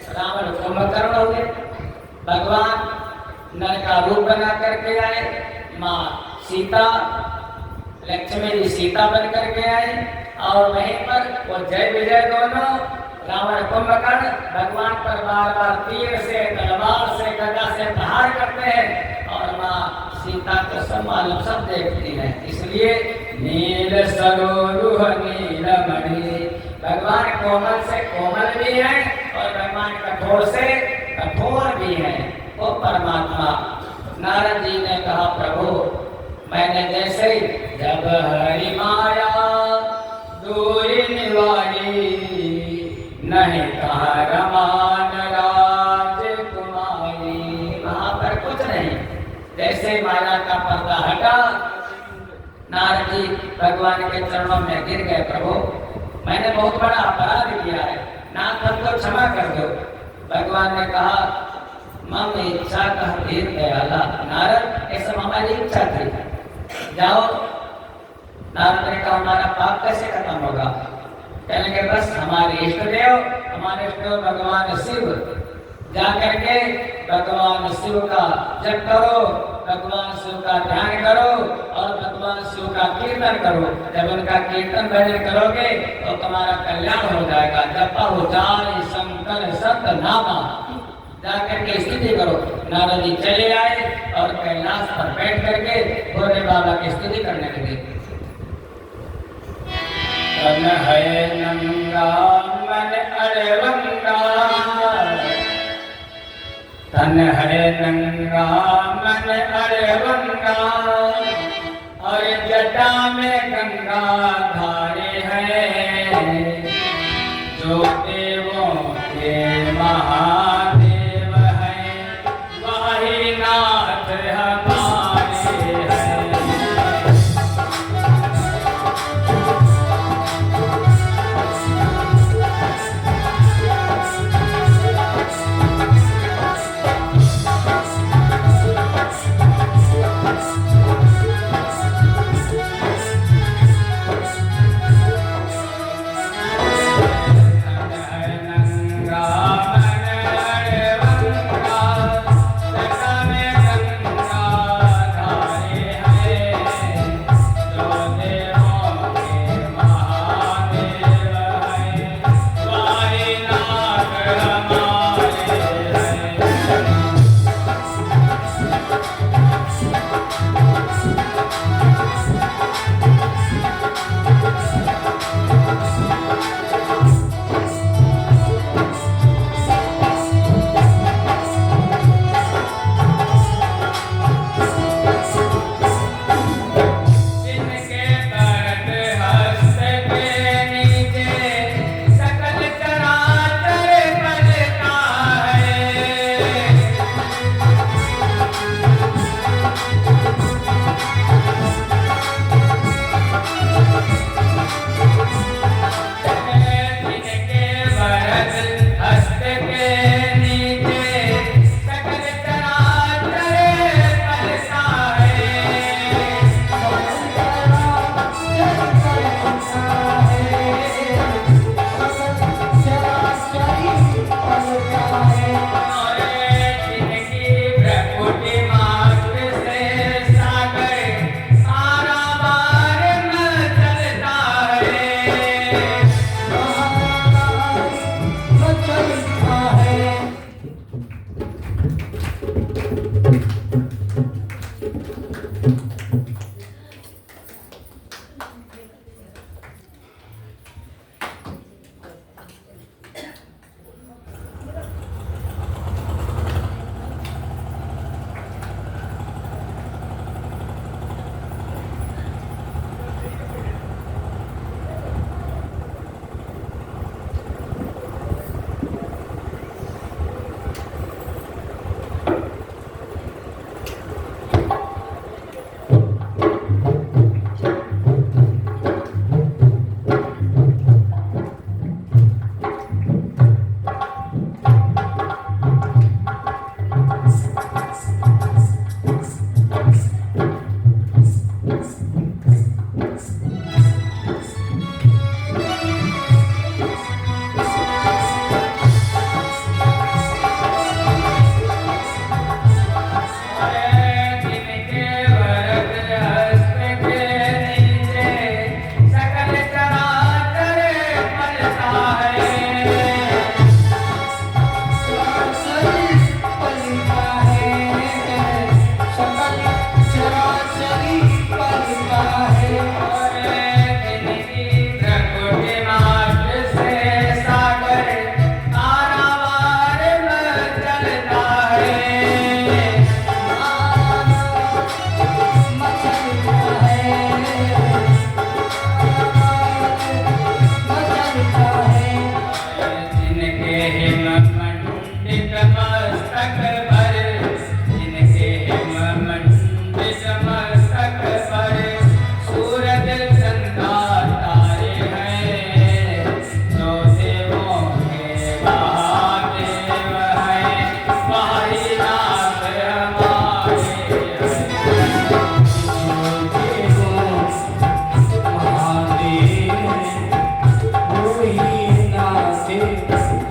रावण कुंभकर्ण हो गए। भगवान नर का रूप बना करके आए, माँ सीता लक्ष्मी जी सीता बन करके आए और वहीं पर वो जय विजय दोनों रावण कुंभकर्ण भगवान पर बार बार तीर से तलवार से गदा से प्रहार करते हैं और माँ सीता को सब मालूम, सब देखती है। इसलिए नील सरोरुह नीलमणि, भगवान कोमल से कोमल भी है और भगवान कठोर से कठोर भी है। वो परमात्मा। नारद जी ने कहा प्रभु मैंने जैसे जब हरि माया दूरी निवारी नहीं कहा रमान राजकुमारी। वहां पर कुछ नहीं, जैसे माया का पर्दा हटा नारद जी भगवान के चरणों में गिर गए। प्रभु मैंने बहुत बड़ा अपराध किया है, नाथ हमको क्षमा कर दो। भगवान ने कहा मम इच्छा का तीर दयाला। नारद ऐसा हमारी इच्छा थी, जाओ। नारद ने कहा हमारा पाप कैसे खत्म होगा? कहने के बस हमारे इष्ट देव भगवान शिव, जा करके भगवान शिव का जप करो भगवान शिव का ध्यान करो और भगवान शिव का कीर्तन करो। जब उनका कीर्तन भजन करोगे तो तुम्हारा कल्याण हो जाएगा। जपा हो जाए शंकर सत नामा, जाकर के स्तुति करो। नारद जी चले आए और कैलाश पर बैठ करके भोले बाबा की स्तुति करने लगे। तन है नंगा मन अड़वंगा, तन है नंगा मन अड़वंगा, और जटा में गंगा धारे हैं, जो देवों के महादेव हैं, वही नाथ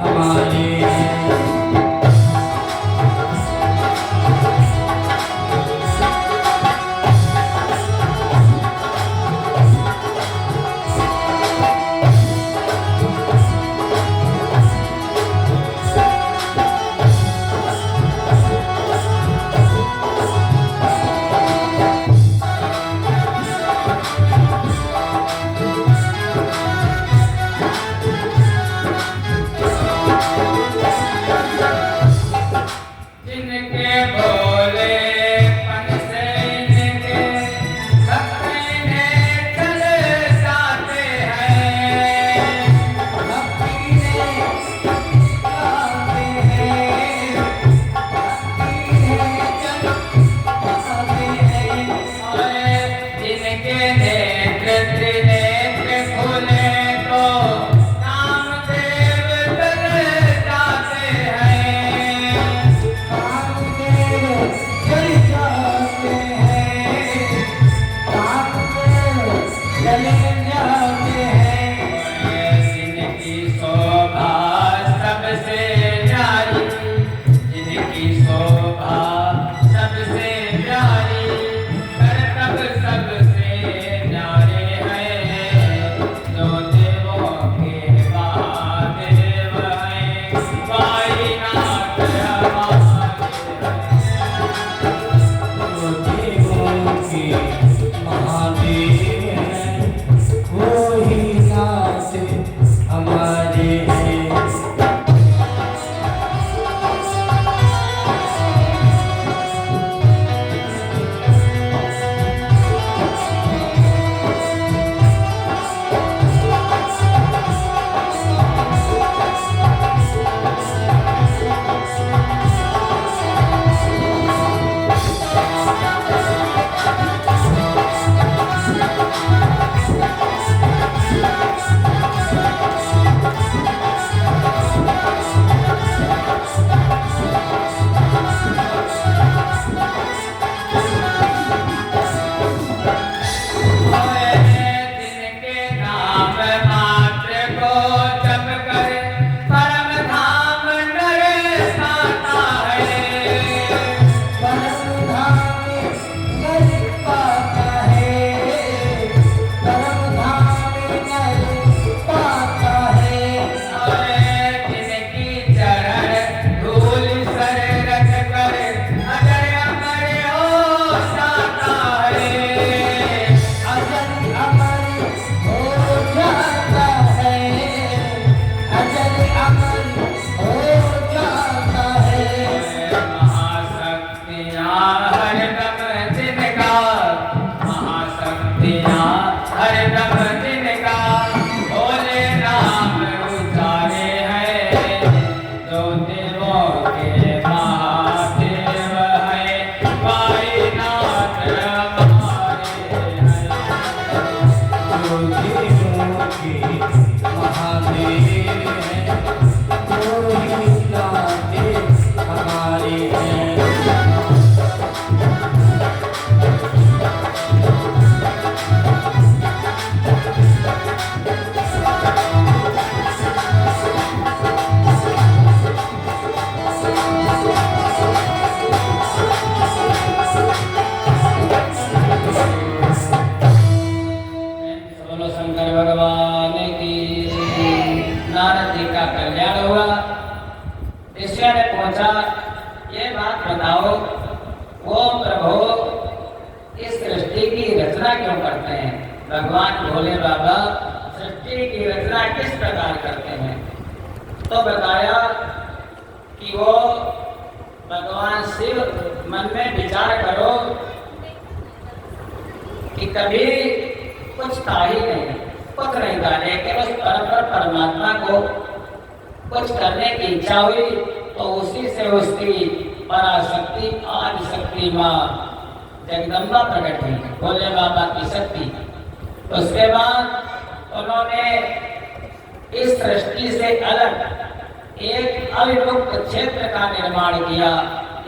हमारे हैं। शिष्य ने पूछा, ये बात बताओ, वो प्रभु इस सृष्टि की रचना क्यों करते हैं? भगवान भोले बाबा सृष्टि की रचना किस प्रकार करते हैं? तो बताया कि वो भगवान शिव मन में विचार करो कि कभी कुछ था ही नहीं, कुछ नहीं था, लेकिन उस परमात्मा को कुछ करने की इच्छा हुई तो उसी से उसकी पराशक्ति आदिशक्ति माँ जगदम्बा प्रकट हुई, भोले बाबा की शक्ति। उसके बाद उन्होंने इस सृष्टि से अलग एक अविमुक्त क्षेत्र का निर्माण किया,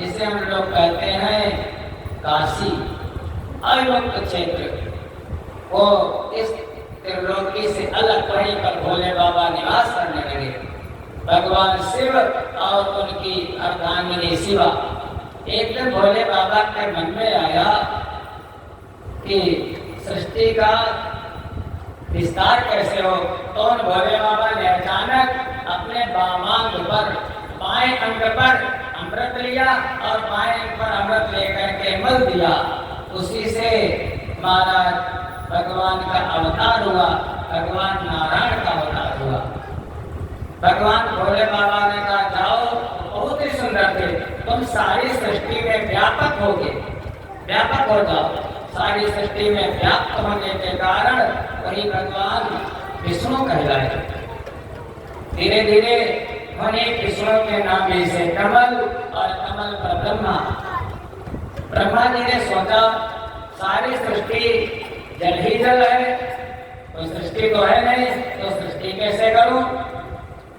जिसे हम लोग कहते हैं काशी। अविमुक्त क्षेत्र वो इस त्रिलोकी से अलग, वहीं पर भोले बाबा निवास करने लगे। भगवान शिव और उनकी अर्धांगिनी शिवा। एक दिन भोले बाबा के मन में आया कि सृष्टि का विस्तार कैसे हो, तो उन भोले बाबा ने अचानक अपने बामांग पर, बाएं अंग पर अमृत लिया और बाएं अंग पर अमृत लेकर के मल दिया। उसी से महाराज भगवान का अवतार हुआ, भगवान नारायण का अवतार हुआ। भगवान भोले बाबा ने कहा, जाओ, बहुत ही सुंदर थे, तुम सारी सृष्टि में व्यापक होगे, व्यापक हो जाओ। सारी सृष्टि में व्याप्त होने के कारण वही भगवान विष्णु कहलाए। धीरे धीरे उन्हीं विष्णु के नाम से कमल, और कमल पर ब्रह्मा। ब्रह्मा जी ने सोचा सारी सृष्टि जल ही जल है, तो सृष्टि तो है नहीं, तो सृष्टि कैसे करूं?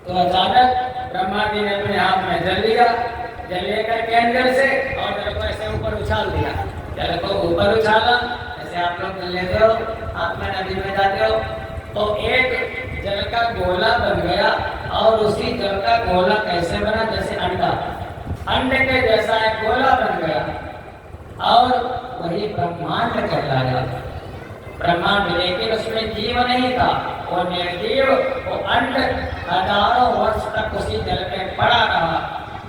तो अचानक ब्रह्मा जी ने अपने हाथ में जल लिया, जल लेकर के अंदर से और जल को ऐसे ऊपर उछाल दिया। जल को ऊपर उछाला, जैसे आप लोग जल लेते हो, हाथ में नदी में जाते हो, तो एक जल का गोला बन गया। और उसी जल का गोला कैसे बना? जैसे अंडा, अंडे के जैसा एक गोला बन गया और वही ब्रह्मांड कहलाया। ब्रह्मांड, लेकिन उसमें जीव नहीं था, वो निर्जीव, वो अंड हजारों वर्ष तक उसी जल में पड़ा रहा।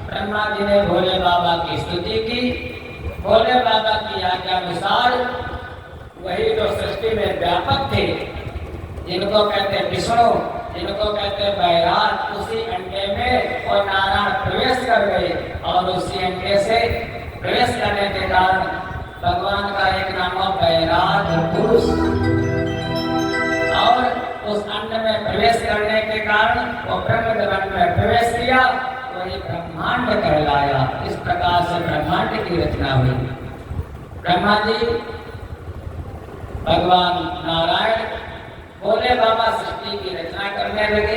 ब्रह्मा जी ने भोले बाबा की स्तुति की। भोले बाबा की आज्ञा अनुसार वही जो सृष्टि में व्यापक थे, जिनको कहते विष्णु, जिनको कहते बैराग, उसी अंडे में वो नारायण प्रवेश कर गए। और उसी अंडे से प्रवेश करने के कारण भगवान का एक नाम हुआ बैराग पुरुष। और उस अंड में प्रवेश करने के कारण वो ब्रह्म में प्रवेश किया, वही ब्रह्मांड कहलाया। इस प्रकार से ब्रह्मांड की रचना हुई। ब्रह्मा जी, भगवान नारायण, भोले बाबा सृष्टि की रचना करने लगे।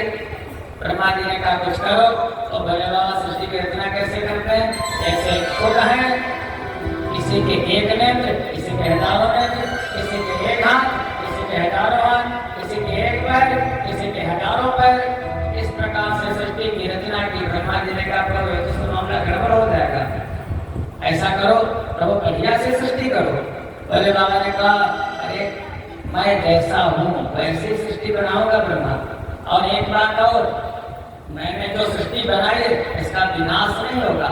ब्रह्मा जी ने कहा कुछ करो, तो भोले बाबा सृष्टि की रचना कैसे करते हैं? जैसे खुद है, किसी के एक नेत्र, किसी के हजारों नेत्र, किसी के एक हाथ, किसी के हजारों हाथ, किसी के एक पैर, किसी के हजारों पैर। इस प्रकार से सृष्टि की रचना की। ब्रह्मा जी ने कहा प्रभु ये तो मामला गड़बड़ हो जाएगा, ऐसा करो प्रभु बढ़िया से सृष्टि करो। भोले बाबा ने कहा अरे मैं जैसा हूँ वैसी सृष्टि बनाऊंगा ब्रह्मा। और एक बात और, मैंने जो सृष्टि बनाई है इसका विनाश नहीं होगा।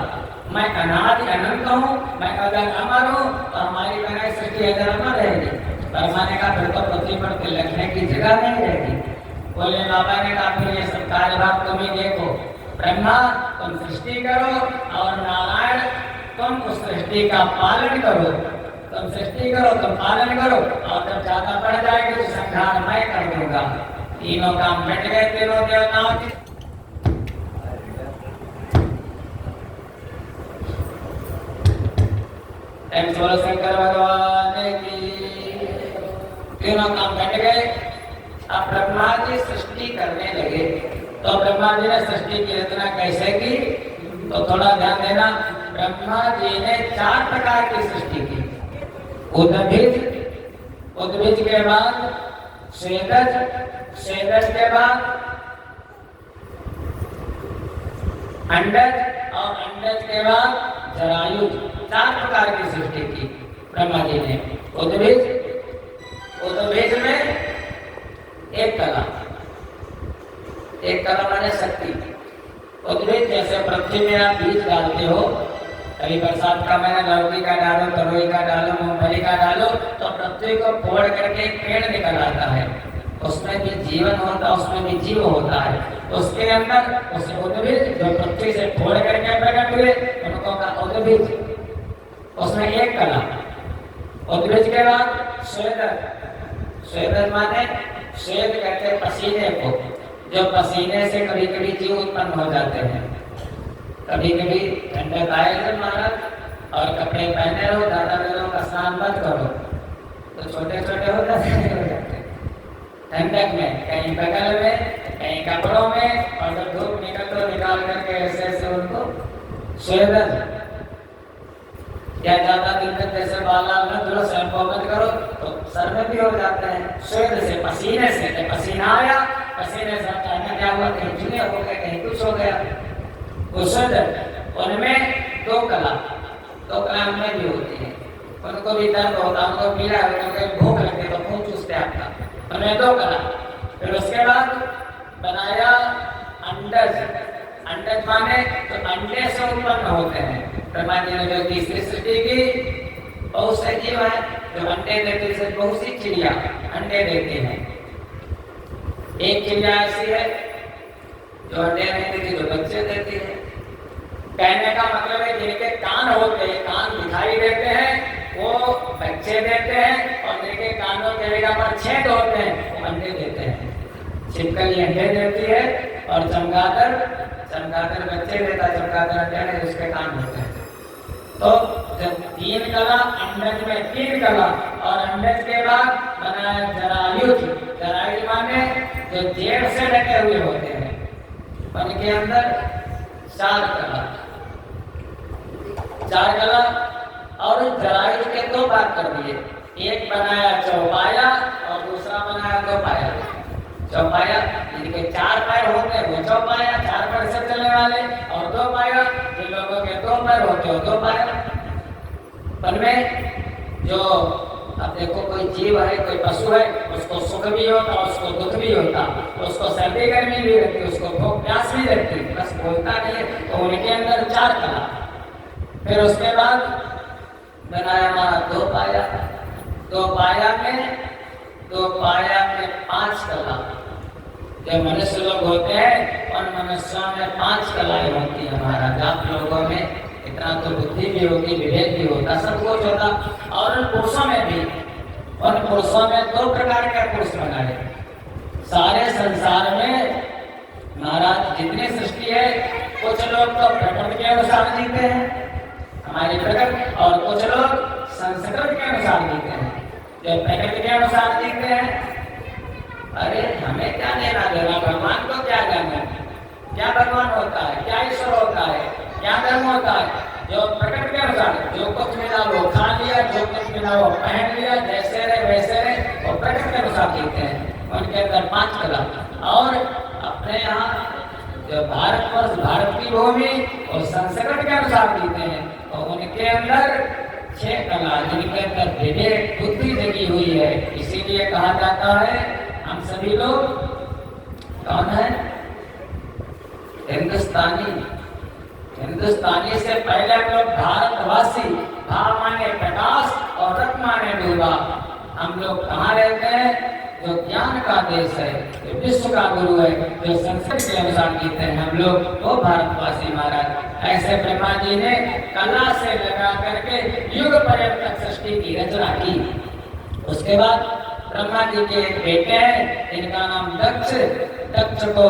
मैं अनादि अनंत हूँ, मैं अगर अमर हूँ तो हमारी बनाई सृष्टि अगर अमर रहेगी। ब्रह्मा ने कहा फिर तो पृथ्वी पर तिलकने की जगह नहीं रहेगी। भोले बाबा ने कहा फिर ये सब कार्यभाग तुम ही देखो। ब्रह्मा तुम सृष्टि करो और नारायण तुम उस सृष्टि का पालन करो। तुम सृष्टि करो, तुम पालन करो, और जब ज्यादा बढ़ जाएगी तो संहार मैं कर दूंगा। तीनों काम मिट गए तीनों देवताओं के। शंकर भगवान की तीनों काम घट गए। अब ब्रह्मा जी सृष्टि करने लगे। तो ब्रह्मा जी ने सृष्टि की रचना कैसे की? तो थोड़ा ध्यान देना। ब्रह्मा जी ने 4 प्रकार की सृष्टि की। उद्भिज, उद्भिज के बाद स्वेदज, स्वेदज के बाद अंडज, और अंडज के बाद जरायुज। 4 प्रकार की सृष्टि की ब्रह्मा जी ने। उद्भिज, उद्भिज में एक कला, एक कला माने शक्ति। उद्भिद जैसे पृथ्वी में आप बीज डालते हो, कभी बरसात का महीना लौकी का डालो, तरोई का डालो, मूंगफली का डालो, तो पृथ्वी को फोड़ करके एक पेड़ निकल आता है। उसमें भी जीवन होता है, उसमें भी जीव होता है। उसके अंदर उस उद्भिद जो पृथ्वी से फोड़ करके प्रकट हुए उनको का उद्भिद, उसमें एक कला। उद्भिद के बाद स्वेदक, स्वेदक माने स्वेद कहते हैं पसीने को, जो पसीने से कभी कभी जीव उत्पन्न हो जाते हैं। कभी कभी ठंडक आए महाराज और कपड़े पहने रहो, ज्यादा दिनों का स्नान मत करो तो छोटे छोटे हो जाते हैं ठंडक में, कहीं बगल में, कहीं कपड़ों में, और जब धूप निकल तो निकाल करके ऐसे ऐसे उनको स्वेदन, या ज्यादा दिन तक जैसे बाल न धुलो, शैम्पू मत करो तो सर में भी हो जाते हैं। स्वेद से, पसीने से, पसीना आया, पसीने से अचानक क्या हुआ, कहीं चूहे हो गए, कहीं कुछ हो गया, वो स्वेदन। उनमें दो कला उनमें भी होती है। उनको भी दर्द होता, उनको पीड़ा होता, उनको भूख लगती तो खून चूसते आपका, उनमें दो कला। फिर उसके बाद बनाया अंडज। अंडज माने तो अंडे से उत्पन्न होते हैं। ब्रह्मा जी ने जो तीसरी सृष्टि की, बहुत से जीव है जो अंडे देते हैं, बहुत सी चिड़िया अंडे देती हैं। एक चिड़िया ऐसी है जो अंडे नहीं देती, जो बच्चे देती है। कहने का मतलब है जिनके कान होते हैं, कान दिखाई देते हैं, वो बच्चे देते हैं, और जिनके कानों के जगह पर छेद होते हैं वो अंडे देते हैं। छिपकली अंडे देती है और चमगादड़ बच्चे देता, चमगादड़ अंडे नहीं, उसके कान होते हैं। तो जब तीन कला, अंडज में तीन कला, और अंडज के बाद बनाया जरायुज। जरायुज माने जो जेब से ढके हुए होते हैं, उनके अंदर चार कला। और जरायुज के दो भाग कर दिए, एक बनाया चौपाया और दूसरा बनाया दो पाया। चौपाया जिनके चार पैर होते हैं वो चौपाया, चार पैर से चलने वाले, और दो पाया जिन लोगों के दो पैर होते हैं दो पाया। उनमें जो अब देखो कोई जीव है, कोई पशु है, उसको सुख भी होता, उसको दुख भी होता, उसको सर्दी गर्मी भी रहती, उसको भूख प्यास भी रहती, बस बोलता नहीं है। तो उनके अंदर चार कला। फिर उसके बाद बनाया हमारा दो पाया। दो पाया में पांच कला। जो मनुष्य लोग होते हैं उन मनुष्यों में पांच कलाएं होती है। हमारा जात लोगों में इतना तो बुद्धि भी होगी, विवेक भी होता, सब कुछ होता। और उन पुरुषों में दो प्रकार के पुरुष बनाए। सारे संसार में महाराज जितनी सृष्टि है, कुछ लोग तो प्रकृति के अनुसार जीते हैं हमारी प्रकृति, और कुछ लोग संस्कृत के अनुसार जीते हैं। जो प्रकृति के अनुसार जीते हैं, अरे हमें क्या लेना देना, भगवान को क्या जानना, क्या भगवान होता है, क्या ईश्वर होता है, क्या धर्म होता है। जो प्रकृति के अनुसार जो कुछ मिला वो खा लिया, जो कुछ मिला वो पहन लिया, जैसे रहे वैसे रहे, वो प्रकृति के अनुसार जीते हैं। उनके अंदर पांच कला। और अपने यहाँ जो भारतवर्ष, भारत की भूमि, और संस्कृत के अनुसार जीते हैं, और उनके अंदर छह कला, जिनके अंदर विवेक बुद्धि जगी हुई है। इसीलिए कहा जाता है हम सभी लोग कौन है, हिंदुस्तानी से पहले हम लोग भारतवासी। भाव माने प्रकाश और रत माने डूबा। हम लोग कहाँ रहते हैं, जो ज्ञान का देश है, जो विश्व का गुरु है, जो संस्कृत के अनुसार जीते हैं हम लोग, वो भारतवासी महाराज। ऐसे ब्रह्मा जी ने कला से लगा करके युग पर्यंत सृष्टि की रचना की। उसके बाद ब्रह्मा जी के एक बेटे हैं, इनका नाम दक्ष। दक्ष को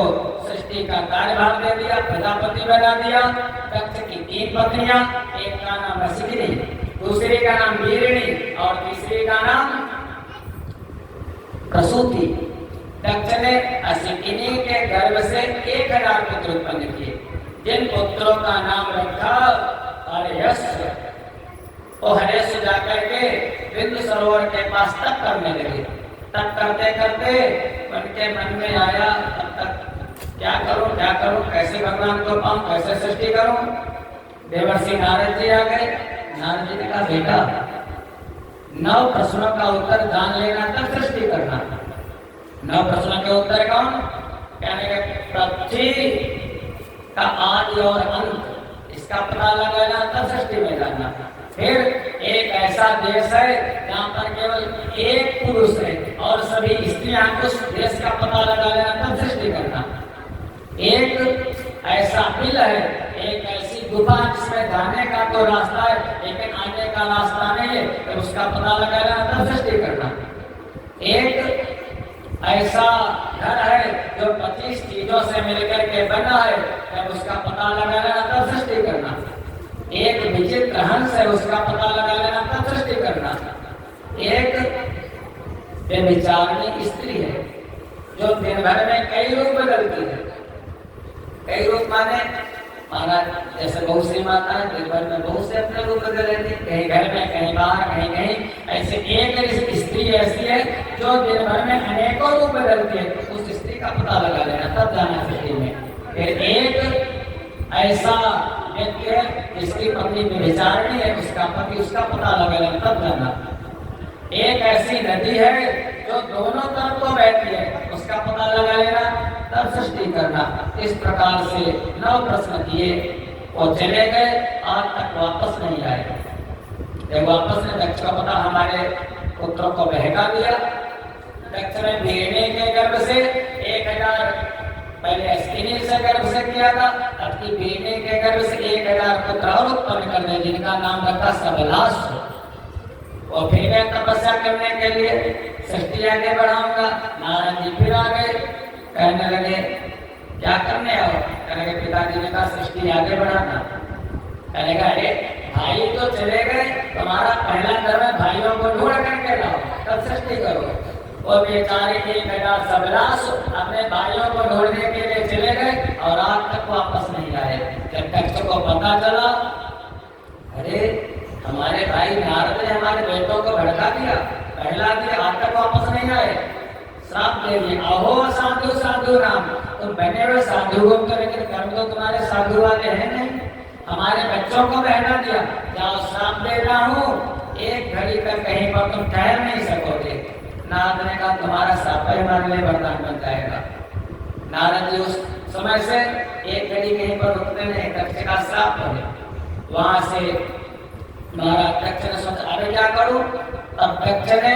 सृष्टि का कार्यभार दे दिया, प्रजापति बना दिया। दक्ष की तीन पत्नियां, एक का नाम असिकिनी, दूसरी का नाम वीरिणी, और तीसरी का नाम प्रसूति। दक्ष ने असिकिनी के गर्भ से 1000 पुत्र उत्पन्न किए, जिन पुत्रों का नाम रखा हर्यश्व। वो हर्यश्व जाकर के बिंदु सरोवर के पास तप करने लगे। तप करते करते उनके मन में आया, तब तक क्या करूं, कैसे भगवान को पाऊं, कैसे सृष्टि करूं। देवर्षि नारद जी आ गए। नारद जी ने कहा, बेटा 9 प्रश्नों का उत्तर जान लेना तब सृष्टि करना। 9 प्रश्नों के उत्तर कौन? कहने के पृथ्वी का आदि और अंत इसका पता लगाना, तब सृष्टि में जाना। फिर एक ऐसा देश है जहाँ पर केवल एक पुरुष है और सभी स्त्रियां, उस देश का पता लगा लेना, तब सृष्टि करना। एक ऐसा बिल है, एक ऐसी गुफा जिसमें जाने का तो रास्ता है लेकिन आने का रास्ता नहीं है, तो उसका पता लगा लेना, तब सृष्टि करना। एक ऐसा घर है जो 25 चीजों से मिलकर के बना है, जब उसका पता लगा लेना, तब सृष्टि करना। एक विचित्र हंस है, उसका पता लगा लेना, तब सृष्टि करना। एक व्यभिचारिणी स्त्री है जो दिन भर में कई रूप बदलती है। कई रूप माने जैसे बहुत सी माता है दिन भर में बहुत से अपने रूप बदल लेती, कहीं घर में, कहीं बाहर, कहीं कहीं। ऐसे एक स्त्री ऐसी है जो दिन भर में अनेकों रूप बदलती है, उस स्त्री का पता लगा लेना, तब जाना सृष्टि में। फिर एक ऐसा व्यक्ति है जिसकी पत्नी व्यभिचारिणी है, उसका पति, उसका पता लगा लेना, तब जाना। एक ऐसी नदी है जो दोनों तरफ को बहती है, उसका पता लगा लेना, तब सृष्टि करना। इस प्रकार से 9 प्रश्न किए और चले गए, आज तक वापस नहीं आए। जब वापस ने दक्ष का पता हमारे पुत्रों को बहका दिया। दक्ष ने भेड़े के गर्भ से 1000 पहले अस्तिनी से गर्भ से किया था, अब की भेड़े के गर्भ से 1000 पुत्र और उत्पन्न करने, जिनका नाम रखा सबलाश। और फिर गए तपस्या करने के लिए, सृष्टि आगे बढ़ाऊंगा। नारायण जी फिर आ गए, कहने लगे क्या करने आओ? कहने लगे पिताजी ने कहा सृष्टि आगे बढ़ाना। कहने लगा अरे भाई तो चले गए, तुम्हारा पहला धर्म है भाइयों को ढूंढ करके लाओ, तब सृष्टि करो। और बेचारे 1000 सबलाश अपने भाइयों को ढूंढने के लिए चले गए और आज तक वापस नहीं आए। जब दक्ष को पता चला, अरे हमारे भाई नारद ने हमारे बेटों को भड़का दिया, पहला दिया, आज तक वापस नहीं आए, श्राप दे दिए। अहो साधु साधु नाम, तुम बने हुए साधु को तो, लेकिन कर्म तो तुम्हारे साधु वाले हैं नहीं। हमारे बच्चों को बहला दिया, जाओ श्राप दे रहा हूँ, एक घड़ी तक कहीं पर तुम ठहर नहीं सकोगे। नारद ने कहा तुम्हारा श्राप हमारे लिए वरदान बन जाएगा। नारद जी उस समय से एक घड़ी कहीं पर रुकते नहीं, दक्ष का श्राप हो गया। वहां से महाराज दक्ष ने सोचा अरे क्या करूं? तब दक्ष ने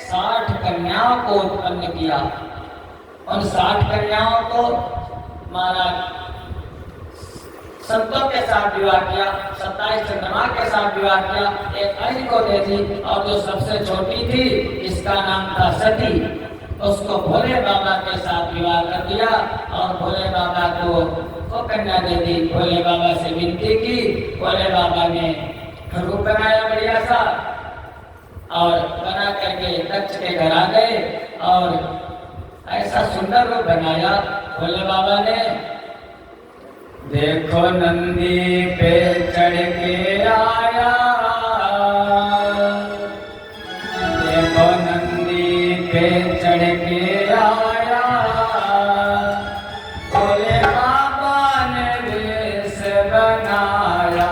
60 कन्याओं को उत्पन्न किया। उन 60 कन्याओं को महाराज संतों के साथ विवाह किया, 27 चंद्रमा के साथ विवाह किया, एक अज को दे दी, और जो सबसे छोटी थी जिसका नाम था सती, उसको भोले बाबा के साथ विवाह कर दिया और भोले बाबा को वो कन्या दे दी। भोले बाबा से विनती की, भोले बाबा ने रूप बनाया बढ़िया सा, और बना करके दक्ष के घर आ गए और ऐसा सुंदर रूप बनाया भोले बाबा ने। देखो नंदी पे चढ़ के आया, देखो नंदी पे चढ़ के आया, भोले बाबा ने वेश बनाया।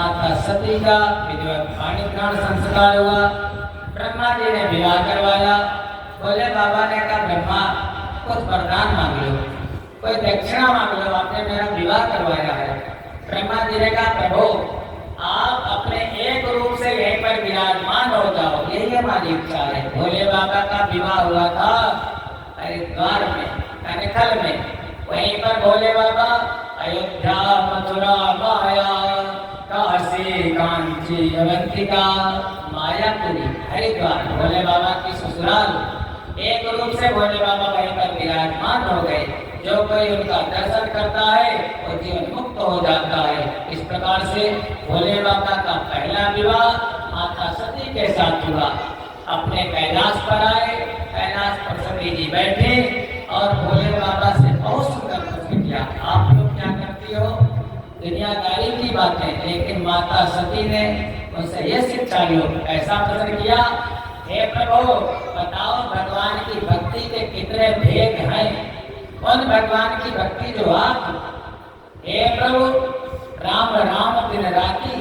माता सती का विधिवत पाणिग्रहण संस्कार हुआ। ब्रह्मा जी ने विवाह करवाया। भोले बाबा ने कहा ब्रह्मा कुछ वरदान मांग लो, कोई दक्षिणा मांग लो, आपने मेरा विवाह करवाया है। ब्रह्मा जी ने कहा प्रभु आप अपने एक रूप से यहीं पर विराजमान हो जाओ, यही हमारी इच्छा है। भोले बाबा का विवाह हुआ था हरिद्वार में, कनखल में। वहीं पर भोले बाबा अयोध्या, मथुरा, माया, काशी, कांची, अवंतिका, मायापुरी, हरिद्वार भोले बाबा की ससुराल। एक रूप से भोले बाबा वहीं पर विराजमान हो गए। जो कोई उनका दर्शन करता है वो जीवन मुक्त हो जाता है। इस प्रकार से भोले बाबा का पहला विवाह माता सती के साथ हुआ। अपने कैलाश पर आए, कैलाश पर सती जी बैठे और भोले बाबा से बहुत सुंदर प्रश्न किया, आप लोग क्या करती हो, दुनियादारी की बातें। लेकिन माता सती ने उनसे यह शिक्षा लो, ऐसा प्रश्न किया, हे प्रभु बताओ भगवान की भक्ति के कितने भेद हैं, उन भगवान की भक्ति जो आप, हे प्रभु राम राम दिन राती,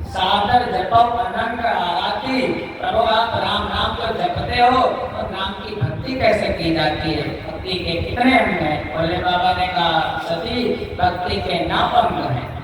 सादर जपो अनंग आराती। प्रभु आप राम नाम तो जपते हो और राम की भक्ति कैसे की जाती है, भक्ति के कितने अंग हैं। भोले बाबा ने कहा सती भक्ति के 9 अंग हैं।